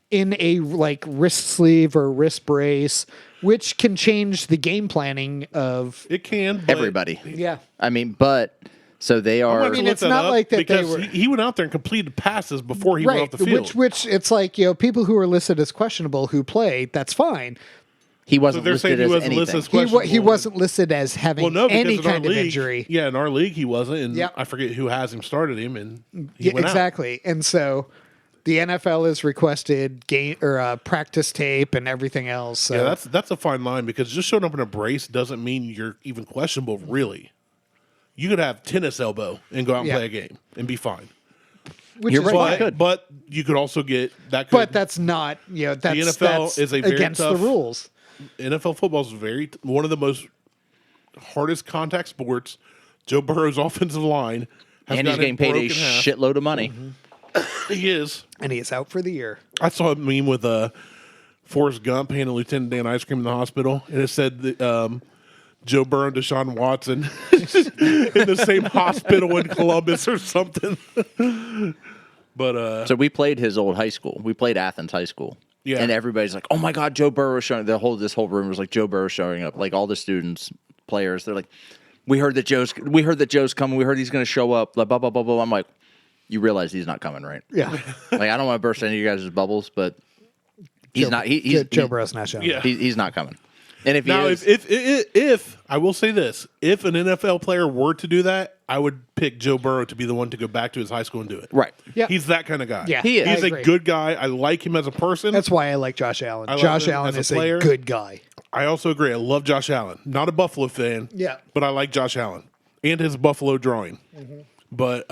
in a wrist sleeve or wrist brace, which can change the game planning of everybody. Yeah. I mean, but so they are. I mean, it's not like that because he went out there and completed passes before he went off the field. Which it's like, people who are listed as questionable who play, that's fine. He wasn't listed as anything. He wasn't listed as having any kind of injury. Yeah, in our league he wasn't, and I forget who has him started him, and he went exactly. out. And so the NFL has requested game or practice tape and everything else. So. Yeah, that's a fine line because just showing up in a brace doesn't mean you're even questionable. Really, you could have tennis elbow and go out and play a game and be fine. Which is right. But you could also get that. But that's not. That's the NFL is a very against tough, the rules. NFL football is one of the most hardest contact sports. Joe Burrow's offensive line and he's getting paid a shitload of money. Mm-hmm. He is. And he is out for the year. I saw a meme with Forrest Gump handing Lieutenant Dan ice cream in the hospital, and it said that Joe Burrow and Deshaun Watson in the same hospital in Columbus or something. But So we played his old high school. We played Athens High School. Yeah. And everybody's like, "Oh my God, Joe Burrow showing." This whole room was like Joe Burrow showing up. Like all the students, players, they're like, "We heard that Joe's coming. We heard he's going to show up." Blah blah blah blah blah. I'm like, "You realize he's not coming, right?" Yeah. Like I don't want to burst any of you guys' bubbles, but he's not. Joe Burrow's not showing. Yeah. He's not coming. And if he now, is, if I will say this, if an NFL player were to do that, I would pick Joe Burrow to be the one to go back to his high school and do it. right, Yeah. He's that kind of guy. Yeah, He is. He's I a agree. good guy. I like him as a person. That's why I like Josh Allen. love Josh him Allen as a is player. a good guy. I also agree. I love Josh Allen. Not a Buffalo fan. Yeah. But I like Josh Allen and his Buffalo drawing. But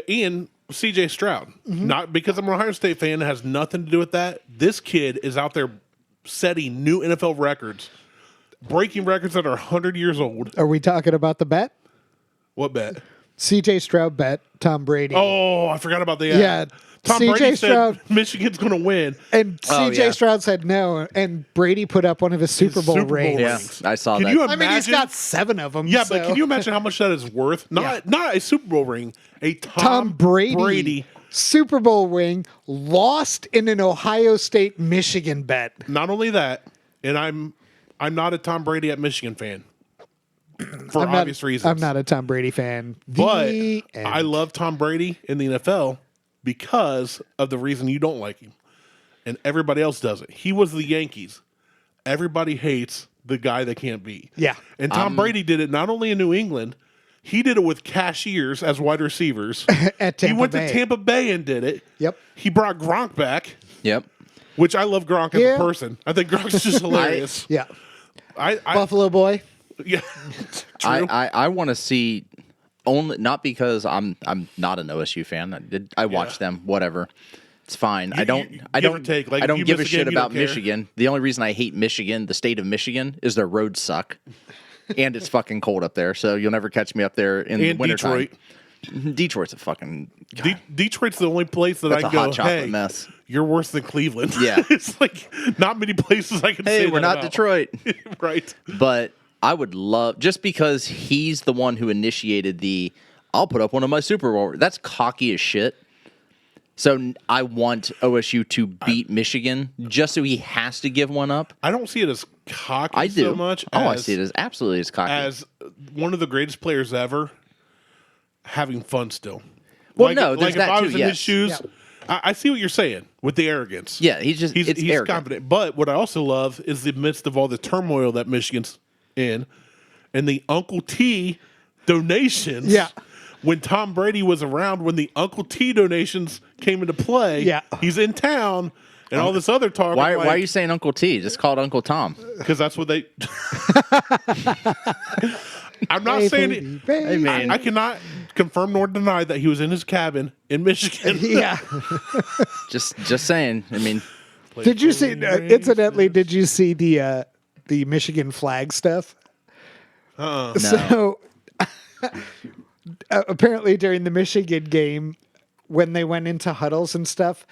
Ian, C.J. Stroud. Not because I'm an Ohio State fan. It has nothing to do with that. This kid is out there setting new NFL records, breaking records that are 100 years old. Are we talking about the bet? What bet? C.J. Stroud bet Tom Brady. Oh, I forgot about that. Yeah. Tom C.J. Brady Stroud- said Michigan's going to win. And Oh, C.J. yeah. Stroud said no, and Brady put up one of his Super Bowl Super Bowl rings. yeah, rings. I saw Can that. you I mean, he's imagine? got 7 of them. Yeah, so. but can you imagine how much that is worth? Not a Super Bowl ring, a Tom Brady Super Bowl ring lost in an Ohio State Michigan bet. Not only that, and I'm not a Tom Brady at Michigan fan for obvious reasons. I'm not a Tom Brady fan. But The end. I love Tom Brady in the NFL because of the reason you don't like him, and everybody else doesn't. He was the Yankees. Everybody hates the guy they can't beat. Yeah. And Tom Brady did it not only in New England, he did it with cashiers as wide receivers. At He Tampa went Bay. to Tampa Bay and did it. Yep. He brought Gronk back, Yep. which I love Gronk as Yeah. a person. I think Gronk's just hilarious. Yeah. I Buffalo boy. yeah, true. I want to see only not because I'm not an OSU fan. I watch them, whatever. It's fine. I don't give or take. Like, I if don't you give a miss a game, shit you don't about care. Michigan. The only reason I hate Michigan, the state of Michigan, is their roads suck. And it's fucking cold up there, so you'll never catch me up there in the And wintertime. Detroit. Detroit's a fucking Detroit's the only place that That's I a go, hot chocolate hey, mess. you're worse than Cleveland. Yeah. It's like not many places I can say Hey, we're that not about. Detroit. Right. But I would love, just because he's the one who initiated I'll put up one of my Super Bowl. That's cocky as shit. So I want OSU to beat Michigan just so he has to give one up. I don't see it as cocky I do. so much I as, see it as absolutely as cocky. as one of the greatest players ever having fun still. Well, no, there's if that I too, was in yes. his shoes, I see what you're saying with the arrogance. Yeah, he's arrogant. confident. But what I also love is the midst of all the turmoil that Michigan's in and the Uncle T donations. Yeah. When Tom Brady was around, when the Uncle T donations came into play, Yeah. he's in town and all this other talk. Why are you saying Uncle T? Just call it Uncle Tom. Because that's what they. I'm not saying it. Hey, man. I cannot confirm nor deny that he was in his cabin in Michigan. Yeah. Just saying. I mean, Did you see? Incidentally, did you see the Michigan flag stuff? no. So apparently during the Michigan game, when they went into huddles and stuff,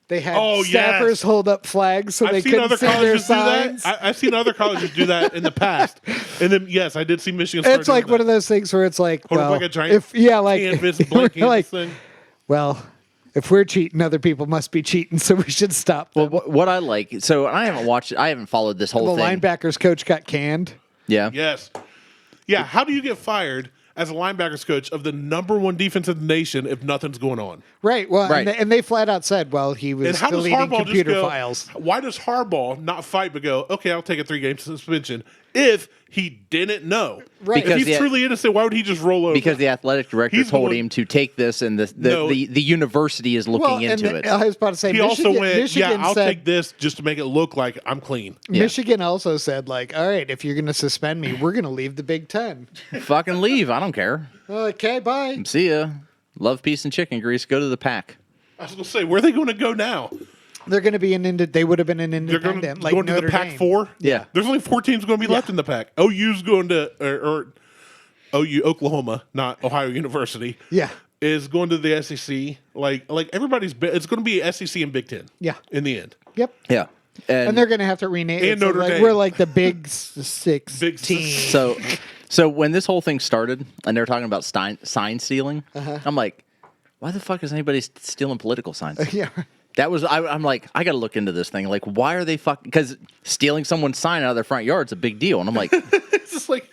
they had Oh, staffers yes. hold up flags so they I've seen couldn't other see their colleges do that. signs. I've seen other colleges do that in the past. And then, yes, I did see Michigan start It's like doing one that. of those things where it's like, Hold up well, like a giant if like canvas, we're blank canvas like, thing. well, if we're cheating, other people must be cheating, so we should stop them. Well, what I like, so I haven't followed this whole The thing. linebackers coach got canned. Yeah. Yes. Yeah, how do you get fired as a linebackers coach of the number one defense in the nation if nothing's going on? Right. Well, Right. And they flat out said, well, he And was how does deleting Harbaugh computer just go, files. Why does Harbaugh not fight but go, okay, I'll take a 3-game suspension if he didn't know? Right. If he's truly innocent, why would he just roll over? Because the athletic director He's the told one- him to take this, and the No. university is looking into it. I was about to say, he Michigan, also went, Michigan yeah, I'll said, take this just to make it look like I'm clean. Yeah. Michigan also said, like, all right, if you're going to suspend me, we're going to leave the Big Ten. Fucking leave. I don't care. Okay, bye. See ya. Love, peace, and chicken grease. Go to the pack. I was going to say, where are they going to go now? They're going to be they would have been an They're going independent, to like go into Notre the Pac Dame. 4? Yeah. There's only 4 teams going to be left in the Pac. OU's going to, or OU, Oklahoma, not Ohio University. Yeah. is going to the SEC. Like everybody's, it's going to be SEC and Big Ten. Yeah. In the end. Yep. Yeah. And they're going to have to rename it. And Notre Dame. We're like the Big Six Big team. So when this whole thing started and they're talking about sign stealing, I'm like, why the fuck is anybody stealing political signs? Yeah. That was I'm like, I got to look into this thing. Like, why are they fucking? Because stealing someone's sign out of their front yard is a big deal. And I'm like, It's just like,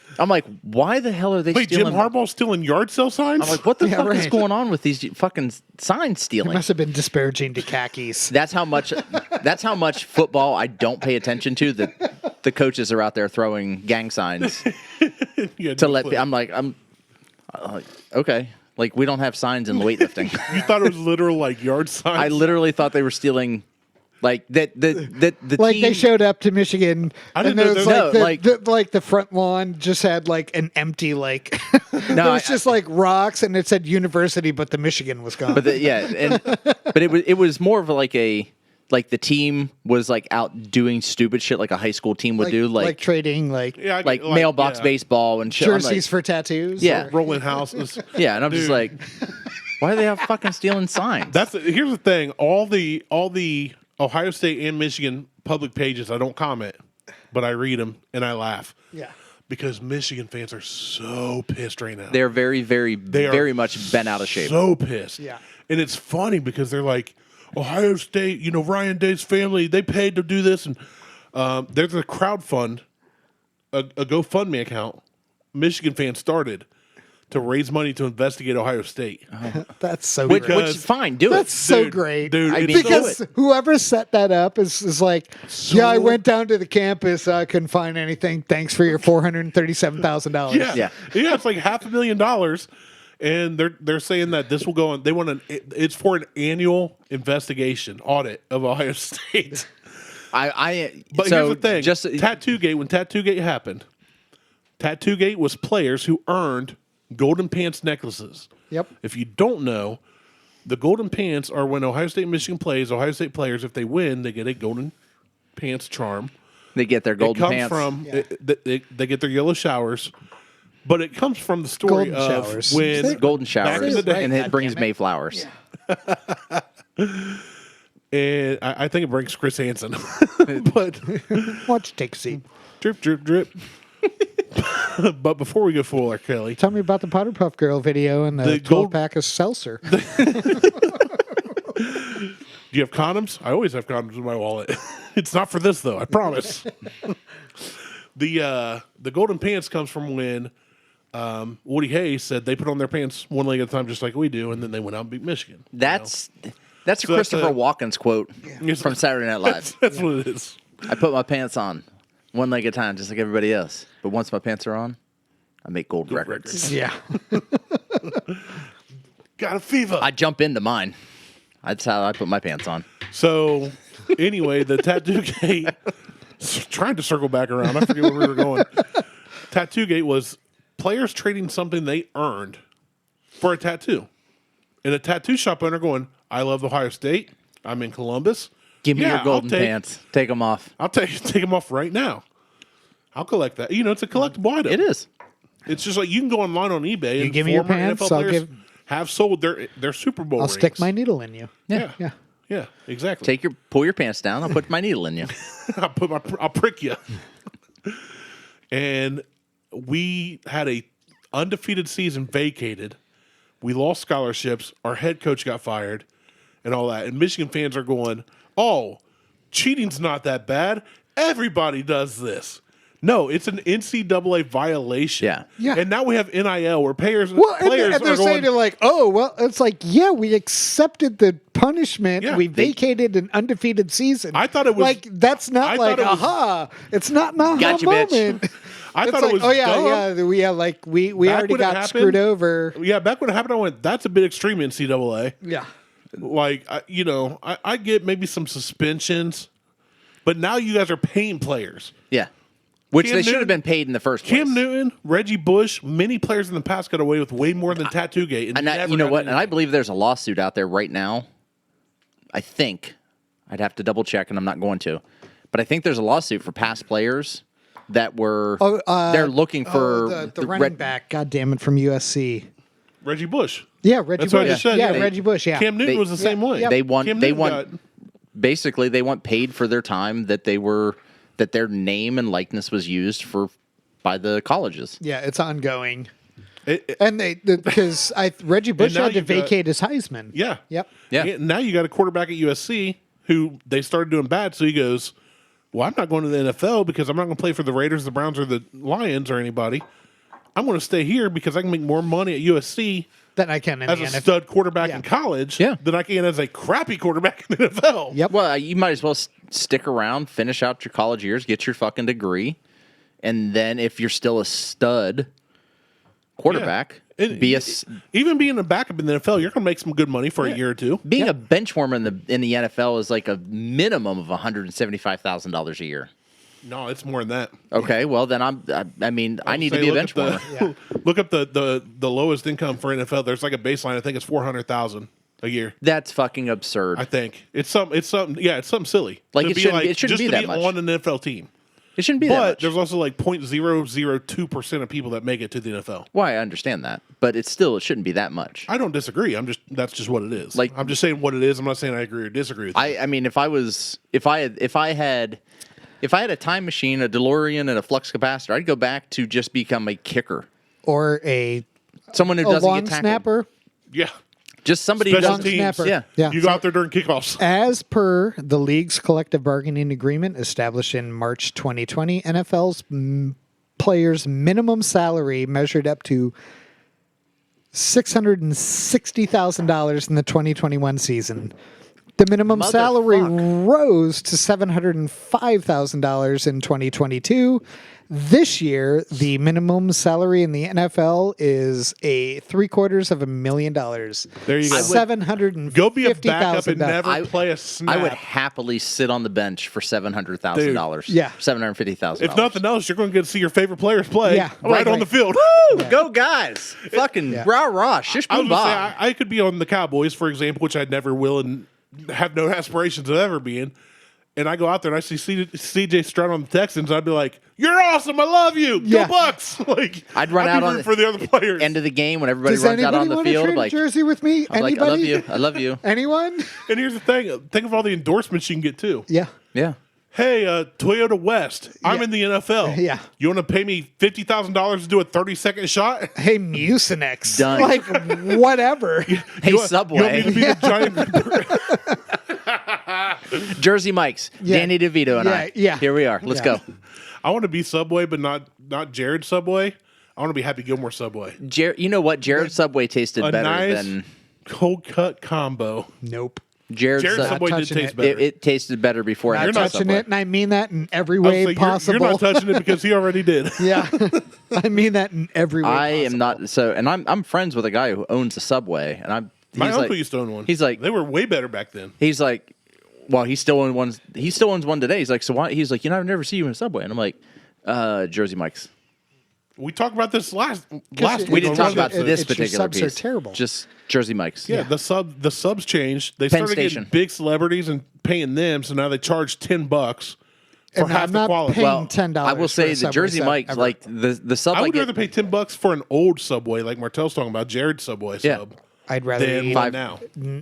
why the hell are they wait, stealing? Jim Harbaugh's stealing yard sale signs? I'm like, what the fuck is right. going on with these fucking sign stealing? Must have been disparaging to khakis. That's how much football I don't pay attention to. That the coaches are out there throwing gang signs to let. I'm like, okay. Like, we don't have signs in weightlifting. You thought it was literal like yard signs? I literally thought they were stealing, like the Like team, they showed up to Michigan, I didn't and know there was there- like, no, like the front lawn just had like an empty like. There No, was just like rocks, and it said university, but the Michigan was gone. but it was more of like the team was like out doing stupid shit like a high school team would do, like trading like Yeah, like mailbox yeah. baseball and shit. I'm jerseys like, for tattoos. Yeah. or- rolling houses. yeah, and I'm just Dude. like, why do they have fucking stealing signs? Here's the thing. All the Ohio State and Michigan public pages, I don't comment, but I read them and I laugh. yeah. Because Michigan fans are so pissed right now. They're very, very, They are very much bent out of shape. So pissed. Yeah. And it's funny because they're like, Ohio State, Ryan Day's family, they paid to do this. And there's a crowdfund, a GoFundMe account Michigan fans started to raise money to investigate Ohio State. That's so Which great. is fine, do That's it. so Dude, great. dude, I it's mean, so- Because whoever set that up is like, yeah, I went down to the campus. I couldn't find anything. Thanks for your $437,000. Yeah. It's like $500,000, and they're saying that this will go on. They want it's for an annual investigation audit of Ohio State. But so here's the thing: just Tattoo-gate. When Tattoo-gate happened, Tattoo-gate was players who earned golden pants necklaces. Yep. If you don't know, the golden pants are when Ohio State and Michigan plays. Ohio State players, if they win, they get a golden pants charm. they get their golden It comes pants. from they get their yellow showers, but it comes from the story Golden of showers. when golden back in showers, the day- and it brings Mayflowers. and I think it brings Chris Hansen, but Why don't you take a seat? drip, drip, drip. But before we go full R. Kelly, Tell me about the Powder Puff Girl video and the The 12 gold- pack of seltzer. do you have condoms? I always have condoms in my wallet. It's not for this though, I promise. The golden pants comes from when Woody Hayes said they put on their pants one leg at a time, just like we do, and then they went out and beat Michigan. That's a So that's Christopher a- Walken's quote from Saturday Night Live. That's what it is. I put my pants on one leg at a time, just like everybody else. But once my pants are on, I make gold records. Yeah. Got a fever. I jump into mine. That's how I put my pants on. So, anyway, the Tattoo Gate, trying to circle back around, I forget where we were going. Tattoo Gate was players trading something they earned for a tattoo. And a tattoo shop owner going, I love Ohio State. I'm in Columbus. Give me Yeah, your golden I'll take- pants. Take them off. I'll take them off right now. I'll collect that. It's a collectible item. It is. It's just like you can go online on eBay and give me your former pants, NFL I'll players have sold their Super Bowl I'll rings. stick my needle in you. Yeah. Yeah. Yeah, exactly. Pull your pants down. I'll put my needle in you. I'll prick you. And we had a undefeated season vacated. We lost scholarships. Our head coach got fired, and all that. And Michigan fans are going, "Oh, cheating's not that bad. Everybody does this." No, it's an NCAA violation. Yeah. Yeah. And now we have NIL where players Well, and are they're going, saying they're like, oh, well, it's like, yeah, we accepted the punishment. Yeah, We they- vacated an undefeated season. I thought it was- like that's not I like thought it was- aha. It's not an aha Gotcha, bitch. moment. I It's thought like, it was oh yeah, dumb. we Back already when it got happened- screwed over. Yeah, back when it happened, I went, "That's a bit extreme, NCAA." Yeah. Like, I get maybe some suspensions, but now you guys are paying players. Yeah. Which Cam they should Newton- have been paid in the first place. Cam Newton, Reggie Bush, many players in the past got away with way more than Tattoo Gate. And never you know got what? And I anything. believe there's a lawsuit out there right now. I think I'd have to double check, and I'm not going to. But I think there's a lawsuit for past players that were they're looking for the running back. God damn it, from USC. Reggie Bush. Yeah, Reggie That's what I Bush. just said, Yeah, yeah. Reggie Bush. Yeah. Cam Newton was the same way. Yep. They want Cam they Newton want got- basically they want paid for their time that their name and likeness was used by the colleges. Yeah, it's ongoing. It- And because Reggie Bush now had to you've got- vacate his Heisman. yeah. Yep. Yeah. And now you got a quarterback at USC who they started doing bad, so he goes, well, I'm not going to the NFL because I'm not going to play for the Raiders, the Browns, or the Lions or anybody. I'm going to stay here because I can make more money at USC Then I can in as the a NFL. stud quarterback Yeah. in college Yeah. than I can as a crappy quarterback in the NFL. Yep. Well, you might as well stick around, finish out your college years, get your fucking degree, and then if you're still a stud quarterback, And be a even being a backup in the NFL, you're going to make some good money for a year or two. being a bench warmer in the NFL is like a minimum of $175,000 a year. No, it's more than that. Okay, well then I need to be a bench warmer. Look up the lowest income for NFL. There's like a baseline. I think it's $400,000 a year. That's fucking absurd. I think it's something silly. Like, To it shouldn't be just that to be much. on an NFL team. It shouldn't be that But much. there's also like 0.002% of people that make it to the NFL. Well, I understand that, but it shouldn't be that much. I don't disagree. That's just what it is. Like- I'm just saying what it is. I'm not saying I agree or disagree with you. I mean, if I had a time machine, a DeLorean, and a flux capacitor, I'd go back to just become a kicker, Or a someone who doesn't long get tackled. snapper. Yeah. Just somebody who Special doesn't. teams. snapper. Yeah. Yeah. You go out there during kickoffs. As per the league's collective bargaining agreement established in March 2020, NFL's players' minimum salary measured up to $660,000 in the 2021 season. The minimum salary rose to $705,000 in 2022. This year, the minimum salary in the NFL is $750,000. There you go. $750,000. Go be a backup and never play a snap. I would happily sit on the bench for $700,000. Dude, yeah. $750,000. If nothing else, you're going to get to see your favorite players play Yeah. right Right. on the field. Woo! Go guys! Fucking rah rah! Shish I was boom gonna say, bob. I could be on the Cowboys, for example, which I never will and have no aspirations of ever being. And I go out there and I see CJ Stroud on the Texans. I'd be like, "You're awesome! I love you! Yeah. Go Bucks!" Like I'd run out be on rooting for the other players. End of the game when everybody Does runs out anybody on the want to field. trade Like, a jersey with me? I'm like, Anybody? I love you. I love you. Anyone? And here's the thing: think of all the endorsements you can get too. Yeah. Yeah. Hey, Toyota West, I'm Yeah. in the NFL. Yeah. You want to pay me $50,000 to do a 30-second shot? Hey, Mucinex. Done. Like, whatever. Hey, You want Subway. me to be the giant? Jersey Mike's. Yeah. Danny DeVito and I. Yeah. Here we are. Let's Yeah. go. I want to be Subway, but not Jared Subway. I want to be Happy Gilmore Subway. You know what? Jared Subway tasted A better nice than cold cut combo. Nope. Jared Jared Subway did touching taste it. better. It tasted better before I Not had my touching Subway. it, and I mean that in every I was way like, possible. You're not touching it because he already did. Yeah. I mean that in every way I possible. am not so, and I'm friends with a guy who owns a Subway, and My he's uncle like, used to own one. he's like- they were way better back then. he's like, well, he still owns one. He still owns one today. He's like, so why? He's like, I've never seen you in a Subway, and I'm like, Jersey Mike's. We talked about this last it- week. We didn't on talk one about episode. this it's your particular subs are piece. terrible. Just Jersey Mike's. Yeah, the subs changed. They Penn started Station. getting big celebrities and paying them, so now they charge $10 for And half I'm the not quality. paying $10. I will for say a the Subway Jersey sub Mike's, ever. like the sub. I would get- rather pay $10 for an old Subway, like Martelle's talking about, Jared's Subway Yeah. sub, I'd rather than eat. one now.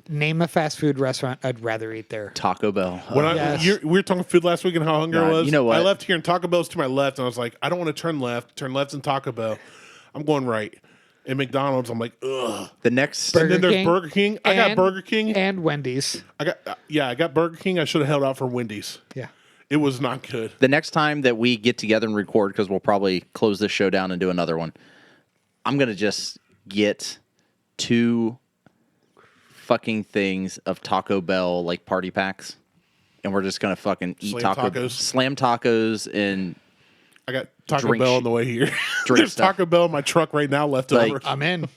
Name a fast food restaurant I'd rather eat there. Taco Bell. When Yes. we were talking food last week and how hungry I God, was, you know what? I left here and Taco Bell's to my left, and I was like, I don't want to turn left. Turn left in Taco Bell. I'm going right. And McDonald's, I'm like, ugh. The next And then there's Burger King. I got and- Burger King. and Wendy's. I got Burger King. I should have held out for Wendy's. Yeah. It was not good. the next time that we get together and record, because we'll probably close this show down and do another one, I'm gonna just get 2 fucking things of Taco Bell like party packs, and we're just gonna fucking eat Slam tacos, tacos. slam tacos, and I got Taco Drink Bell sh- on the way here. drink There's stuff. Taco Bell in my truck right now left Like- over. I'm in.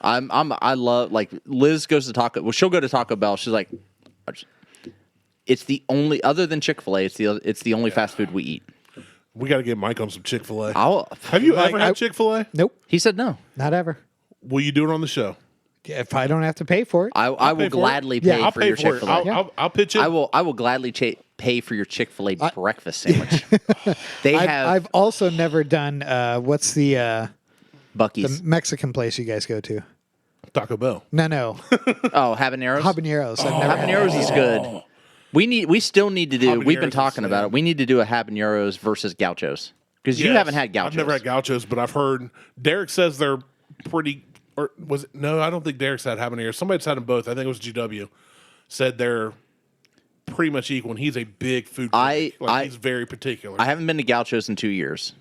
I love, like, Liz goes to Taco. Well, she'll go to Taco Bell. She's like, it's the only, other than Chick-fil-A, it's the only fast food we eat. We got to get Mike on some Chick-fil-A. I'll. Have you Like, ever had Chick-fil-A? Nope. He said no. Not ever. Will you do it on the show? If I don't have to pay for it. I will pay for it. gladly Yeah, pay I'll for pay your for it. Chick-fil-A. I'll pitch it. I will gladly pay for your Chick-fil-A breakfast sandwich. They have I've also never done what's the Buc-ee's. Mexican place you guys go to? Taco Bell. No. Oh, habaneros. Habaneros. I've never had Habaneros that. is good. We still need to do. We've been Habaneros talking is about it. We need to do a habaneros versus gauchos because you haven't had gauchos. I've never had gauchos, but I've heard Derek says they're pretty. Or was it? No, I don't think Derek's had habaneros. Somebody's had them both. I think it was GW. Said they're pretty much equal, and he's a big food critic. He's very particular. I haven't been to gauchos in 2 years.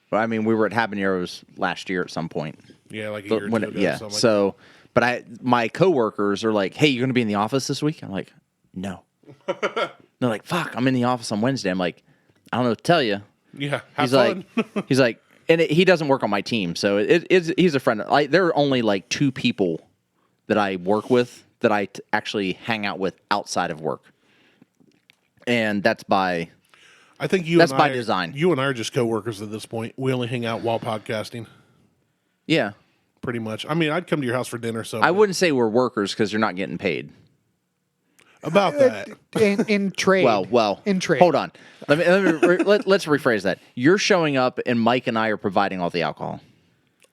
But I mean, we were at habaneros last year at some point. Yeah, like a year or two ago. Yeah. Like So, but my coworkers are like, "Hey, you're going to be in the office this week?" I'm like, "No." They're like, "Fuck, I'm in the office on Wednesday." I'm like, "I don't know what to tell you." yeah, have He's fun. like, he's like, and he doesn't work on my team, so he's a friend. There are only like 2 people that I work with that I actually hang out with outside of work, and that's by. I think that's by design. You and I are just coworkers at this point. We only hang out while podcasting, Yeah, pretty much. I mean, I'd come to your house for dinner. So I wouldn't say we're workers because you're not getting paid. about that. In trade. Well. In trade. Hold on. Let's rephrase that. You're showing up, and Mike and I are providing all the alcohol.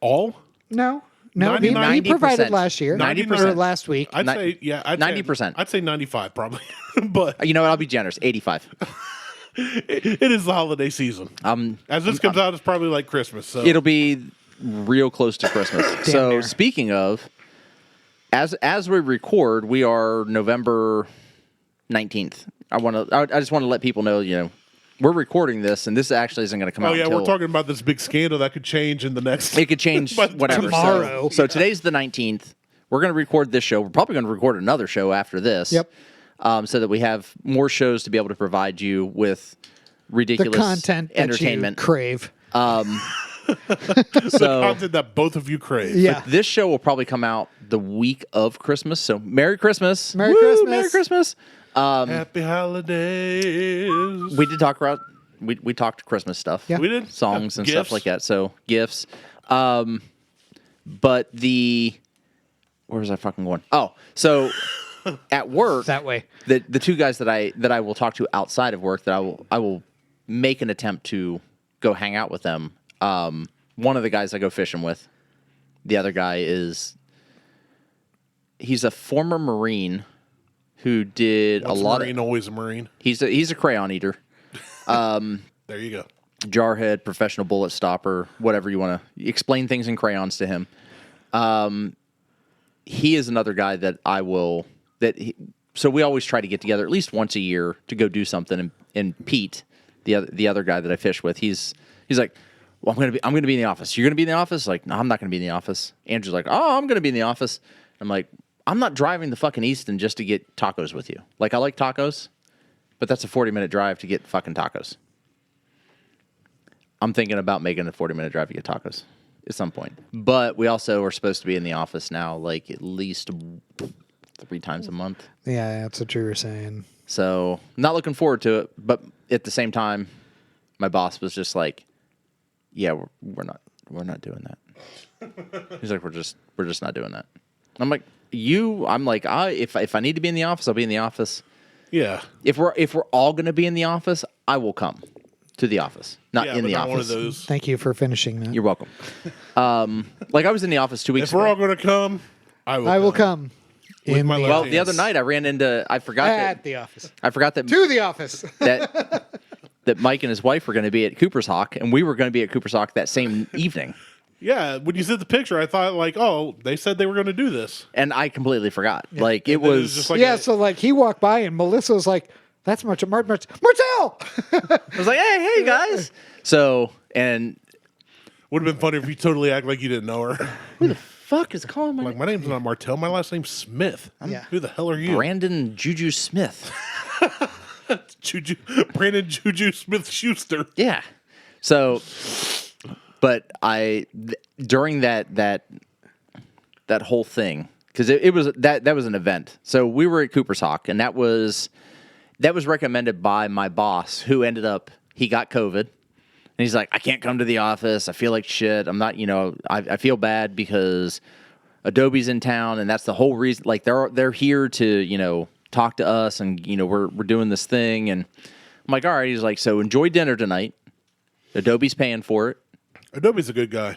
All? No, he 90%. provided last year. 90%. Or last week. I'd say 90%. I'd say 95 probably, but You know what? I'll be generous. 85. it is the holiday season. As this comes out, it's probably like Christmas. So It'll be real close to Christmas. So near. speaking of, as we record, we are November 19th. I just want to let people know, we're recording this, and this actually isn't going to come out. Oh yeah, until, we're talking about this big scandal that could change in the next. It could change whatever. Tomorrow. So today's the 19th. We're going to record this show. We're probably going to record another show after this. Yep. So that we have more shows to be able to provide you with The ridiculous content that entertainment. you crave. So Content that both of you crave. Yeah. this show will probably come out the week of Christmas. So Merry Christmas. Merry Woo, Christmas. Merry Christmas. Happy holidays. We did talk about we talked Christmas stuff. Yeah. We did Songs and Gifts. stuff like that. So gifts. But where was I fucking going? Oh, so at work That way. the 2 guys that I will talk to outside of work that I will make an attempt to go hang out with them. One of the guys I go fishing with. The other guy he's a former Marine who did What's a lot Marine, of. always a Marine. He's a crayon eater, There you go. jarhead, professional bullet stopper, whatever you want to explain things in crayons to him. He is another guy that I will so we always try to get together at least once a year to go do something. And Pete, the other guy that I fish with, he's like, well, I'm gonna be in the office. You're gonna be in the office? Like, no, I'm not gonna be in the office. Andrew's like, oh, I'm gonna be in the office. I'm like, I'm not driving to fucking Easton just to get tacos with you. Like, I like tacos, but that's a 40-minute drive to get fucking tacos. I'm thinking about making a 40-minute drive to get tacos at some point. But we also are supposed to be in the office now, like at least 3 times a month. Yeah, that's what you were saying. So not looking forward to it. But at the same time, my boss was just like, "Yeah, we're not doing that." He's like, "We're just not doing that." I'm like, if I need to be in the office, I'll be in the office. Yeah. If we're all going to be in the office, I will come to the office, not in the not one of office. those. Thank you for finishing that. You're welcome. Like I was in the office 2 weeks If we're ago. all going to come, I will come. With In my the left Well, hand. the other night I ran into. I forgot At the office. that To the office. that Mike and his wife were going to be at Cooper's Hawk, and we were going to be at Cooper's Hawk that same evening. Yeah, when you said the picture, I thought like, oh, they said they were going to do this. And I completely forgot. Like it And then was just like Yeah, so like he walked by and Melissa was like, that's Martelle. I was like, hey guys. So and Would have been funny if you totally act like you didn't know her. who the fuck is calling my Like, my name's not Martelle. My last name's Smith. Yeah. Who the hell are you? Brandon Juju Smith? Brandon Juju Smith Schuster. Yeah. So, but during that whole thing, because it was that was an event. So we were at Cooper's Hawk, and that was recommended by my boss, who ended up he got COVID, and he's like, I can't come to the office. I feel like shit. I'm not. I feel bad because Adobe's in town, and that's the whole reason. Like they're here to talk to us, and we're doing this thing, and I'm like, all right. He's like, so enjoy dinner tonight. Adobe's paying for it. Adobe's a good guy.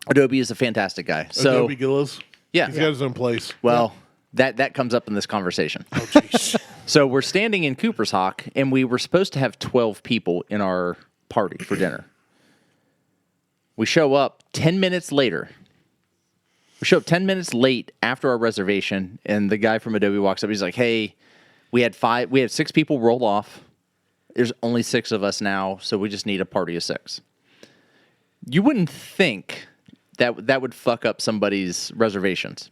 Adobe is a fantastic guy. So Adobe Gillis. yeah, He's got his own place. well, that comes up in this conversation. Oh, jeez. So we're standing in Cooper's Hawk, and we were supposed to have 12 people in our party for dinner. We show up 10 minutes later. We show up 10 minutes late after our reservation, and the guy from Adobe walks up. He's like, "Hey, we had 6 people roll off. There's only 6 of us now, so we just need a party of 6." You wouldn't think that would fuck up somebody's reservations.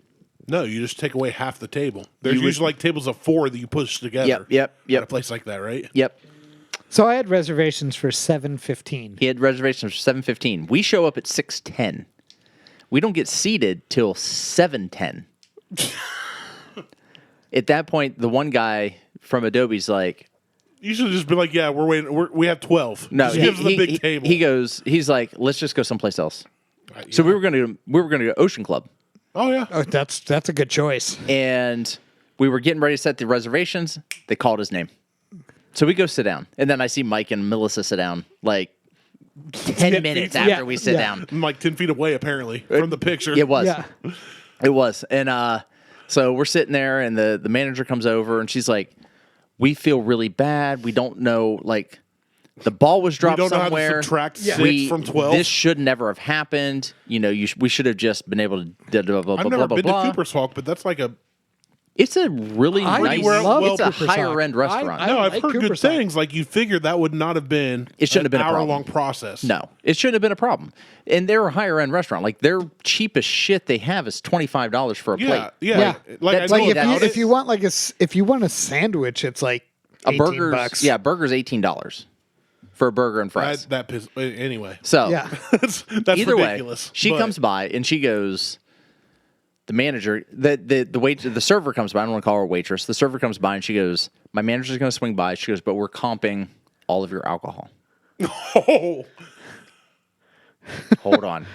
No, you just take away half the table. There's usually like tables of 4 that you push together. Yep. At a place like that, right? Yep. So I had reservations for 7:15. He had reservations for 7:15. We show up at 6:10. We don't get seated till 7:10. At that point, the one guy from Adobe's like, You should just be like, yeah, we're waiting. We have 12. "No." Just give us the big table. He's like, "Let's just go someplace else." So we were gonna go Ocean Club, Oh, yeah. Oh, that's a good choice. and we were getting ready to set the reservations. They called his name, so we go sit down, and then I see Mike and Melissa sit down like 10 minutes after we sit down. I'm like 10 feet away, apparently, from the picture. It was. Yeah. It was. And so we're sitting there, and the manager comes over, and she's like, "We feel really bad. We don't know, like, the ball was dropped don't know somewhere. how to subtract 6 from 12. This should never have happened. You know, we should have just been able to blah, blah, blah, I've blah, never blah, been blah. to Cooper's Hawk, but that's like a... It's a really nice, love it's a Cooper's Hawk. higher-end restaurant. I No, I've like heard Cooper's good Hawk. things. Like, you figured that would not have been It shouldn't have been a problem. hour-long process. No, it shouldn't have been a problem. And they're a higher end restaurant. Like their cheapest shit they have is $25 for a plate. Yeah. Like, I That's know like about if it. you want if you want a sandwich, it's like A 18 burger's bucks. burger's $18 for a burger and fries. Anyway. So Yeah. that's either ridiculous. way, she But comes by and she goes. The manager, the server comes by. I don't want to call her a waitress. The server comes by and she goes, "My manager's going to swing by." She goes, "But we're comping all of your alcohol." Oh, Hold on,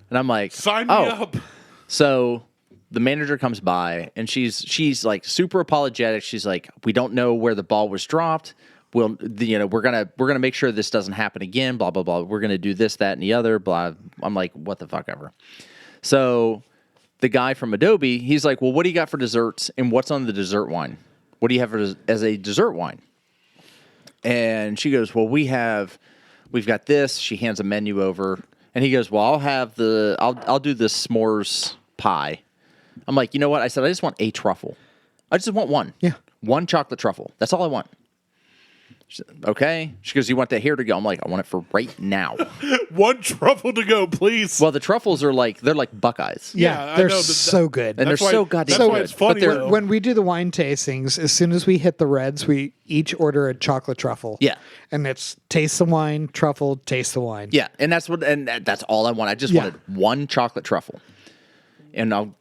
and I'm like, sign me up. So the manager comes by and she's like super apologetic. She's like, "We don't know where the ball was dropped. We're gonna make sure this doesn't happen again. Blah blah blah. We're gonna do this, that, and the other. Blah." I'm like, "What the fuck ever." So the guy from Adobe, he's like, "Well, what do you got for desserts? And what's on the dessert wine? What do you have as a dessert wine?" And she goes, "Well, we've got this." She hands a menu over, and he goes, "Well, I'll do the s'mores pie." I'm like, "You know what?" I said, "I just want a truffle. I just want one. Yeah. One chocolate truffle. That's all I want." She said, "Okay." She goes, "You want that here to go?" I'm like, "I want it for right now." One truffle to go, please. Well, the truffles are they're like Buckeyes. Yeah, I they're know, but so good. And they're That's why- so goddamn that's why good. it's funny, But they're, though. When we do the wine tastings, as soon as we hit the reds, we each order a chocolate truffle. Yeah. And it's taste the wine, truffle, taste the wine. yeah, and that's all I want. I just Yeah. wanted one chocolate truffle. And I'll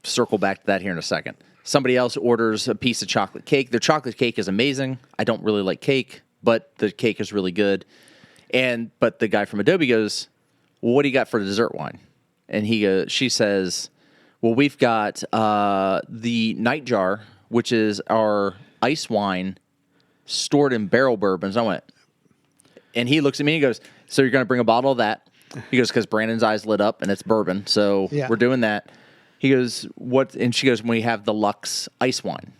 circle back to that here in a second. Somebody else orders a piece of chocolate cake. Their chocolate cake is amazing. I don't really like cake, but the cake is really good. But the guy from Adobe goes, "Well, what do you got for the dessert wine?" And she says, "Well, we've got the night jar, which is our ice wine stored in barrel bourbons." I went, and he looks at me and goes, "So you're going to bring a bottle of that?" He goes, "Because Brandon's eyes lit up and it's bourbon, so Yeah. we're doing that." He goes, "What?" And she goes, "We have the Lux ice wine."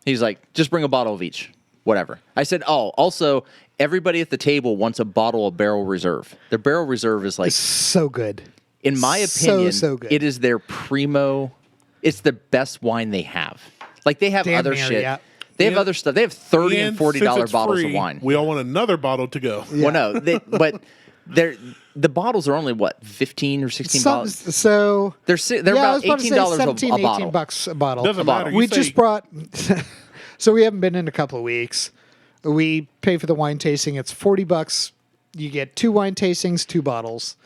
He's like, "Just bring a bottle of each, whatever." I said, "Oh, also, everybody at the table wants a bottle of Barrel Reserve. Their Barrel Reserve is like, So good. in my opinion, so good. it is their primo. It's the best wine they have. Like they have Damn other near, shit. yeah. They have other stuff. They have $30 and And $40 since it's bottles free, of wine. We all want another bottle to go. Well, no, but the bottles are only what, 15 or 16 bottles. So They're I about was about to say $18 17, a 18 bottle. bucks a bottle. Doesn't matter. You We say- just brought. So we haven't been in a couple of weeks. We pay for the wine tasting. It's $40. You get 2 wine tastings, 2 bottles,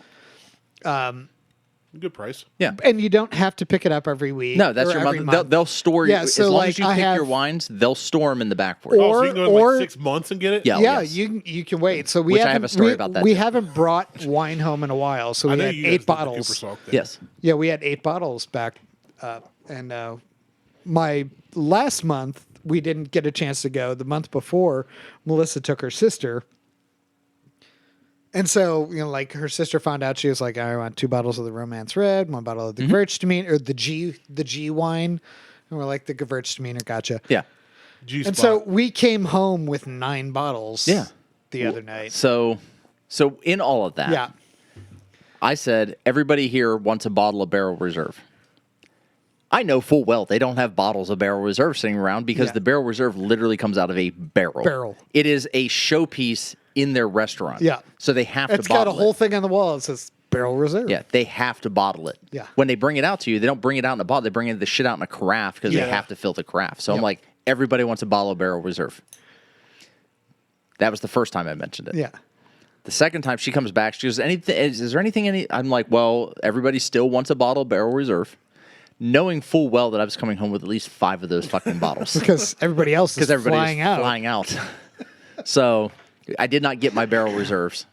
Good price. Yeah. and you don't have to pick it up every week. No, that's or your every month. They'll store you. Yeah, As so, long like, as you I pick have- your wines, they'll store them in the back for you. Oh, so you can go in Or- like 6 months and get it? Yeah. Yeah, yes. you can wait. So we Which I haven't have a story we, about that we too. haven't brought wine home in a while. So I we know had you guys 8 did the bottles. Cooper's Hawk thing. Yes. Yeah, we had 8 bottles back, and my last month we didn't get a chance to go. The month before, Melissa took her sister, And so, like her sister found out, she was like, I want 2 bottles of the Romance Red, 1 bottle of the Gewürztraminer, or the G wine. And we're like, the Gewürztraminer, gotcha. Yeah. And so we came home with 9 bottles the other night. So in all of that, Yeah. I said, everybody here wants a bottle of Barrel Reserve. I know full well they don't have bottles of Barrel Reserve sitting around because the Barrel Reserve literally comes out of a barrel. It is a showpiece in their restaurant. Yeah. So they have to bottle it. It's got a whole thing on the wall that says Barrel Reserve. Yeah, they have to bottle it. Yeah. When they bring it out to you, they don't bring it out in a bottle. They bring the shit out in a carafe because they have to fill the carafe. So I'm like, everybody wants a bottle of Barrel Reserve. That was the first time I mentioned it. Yeah. The second time she comes back, she goes, is there anything? I'm like, well, everybody still wants a bottle of Barrel Reserve. Knowing full well that I was coming home with at least 5 of those fucking bottles. Because everybody else is flying out. So I did not get my Barrel Reserves,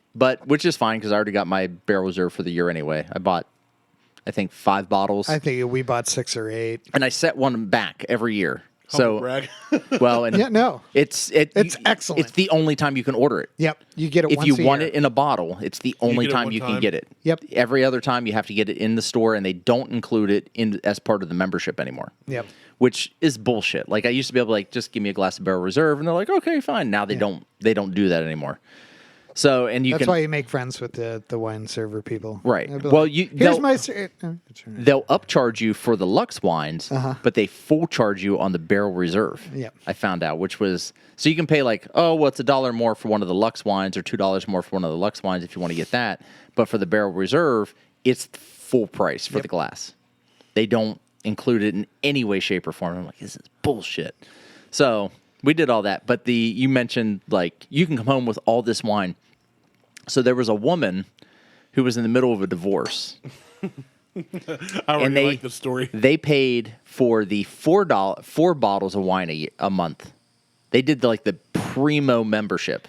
which is fine because I already got my Barrel Reserve for the year anyway. I bought, I think, 5 bottles. I think we bought 6 or 8. And I set one back every year. So, brag. well, and it's excellent. It's the only time you can order it. Yep, you get it if once you a want year. it in a bottle. It's the only time you can get it. Yep. Every other time you have to get it in the store, and they don't include it in as part of the membership anymore. Yep. Which is bullshit. Like I used to be able to just give me a glass of Barrel Reserve, and they're like, okay, fine. Now they don't do that anymore. So That's why you make friends with the wine server people, right? Well, like, here's my. They'll upcharge you for the Lux wines, but they full charge you on the Barrel Reserve. Yeah, I found out, which was so you can pay it's $1 more for one of the Lux wines or $2 more for one of the Lux wines if you want to get that. But for the Barrel Reserve, it's full price for the glass. They don't include it in any way, shape, or form. I'm like, this is bullshit. So we did all that, but you mentioned you can come home with all this wine. So there was a woman who was in the middle of a divorce. I already like the story. They paid for the $4 bottles of wine a month. They did the primo membership.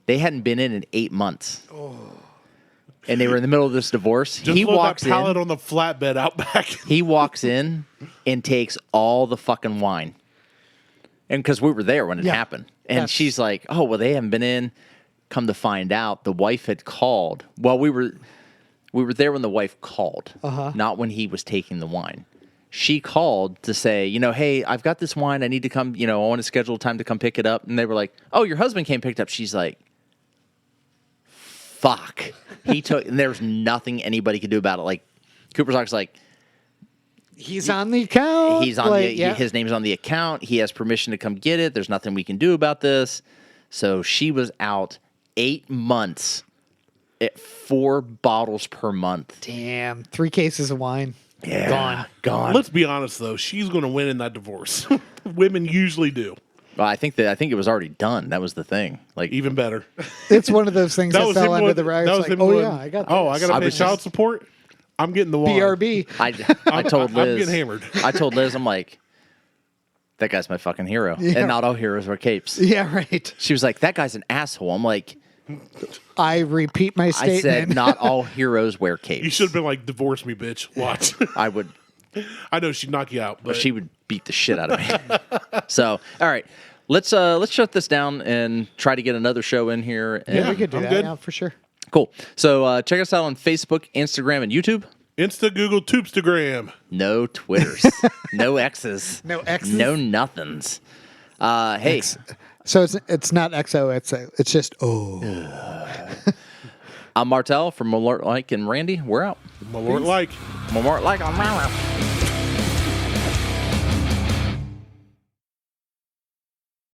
They hadn't been in 8 months. Oh. And they were in the middle of this divorce. Just he load walks that pallet in on the flatbed out back. He walks in and takes all the fucking wine. And because we were there when it happened. And she's like, oh, well, they haven't been in. Come to find out, the wife had called. Well, we were there when the wife called, not when he was taking the wine. She called to say, hey, I've got this wine. I need to come, I want to schedule time to come pick it up. And they were like, oh, your husband came picked up. She's like, fuck. He took, and there's nothing anybody could do about it. Like, Cooper's like, he's on the account. He's on his name's on the account. He has permission to come get it. There's nothing we can do about this. So she was out 8 months at 4 bottles per month. Damn, 3 cases of wine. Yeah, gone. Let's be honest though, she's going to win in that divorce. Women usually do. Well, I think it was already done. That was the thing. Like even better. It's one of those things that fell under the rag. Like, I got. Oh, I got to pay child support. I'm getting the wine. BRB. I told Liz. I'm getting hammered. I told Liz, I'm like, that guy's my fucking hero. Yeah. And not all heroes wear capes. Yeah, right. She was like, that guy's an asshole. I'm like, I repeat my statement. I said, not all heroes wear capes. You should have been like, divorce me, bitch. Watch. I would. I know she'd knock you out, but she would beat the shit out of me. So, all right. Let's shut this down and try to get another show in here. And we could do that. Yeah, for sure. Cool. So check us out on Facebook, Instagram, and YouTube. Insta, Google, Toopstagram. No Twitters. No X's. No X's. No nothings. Hey. So it's not XO. It's just I'm Martelle from Malort Like and Randy. We're out. Malort Like. Malort Like.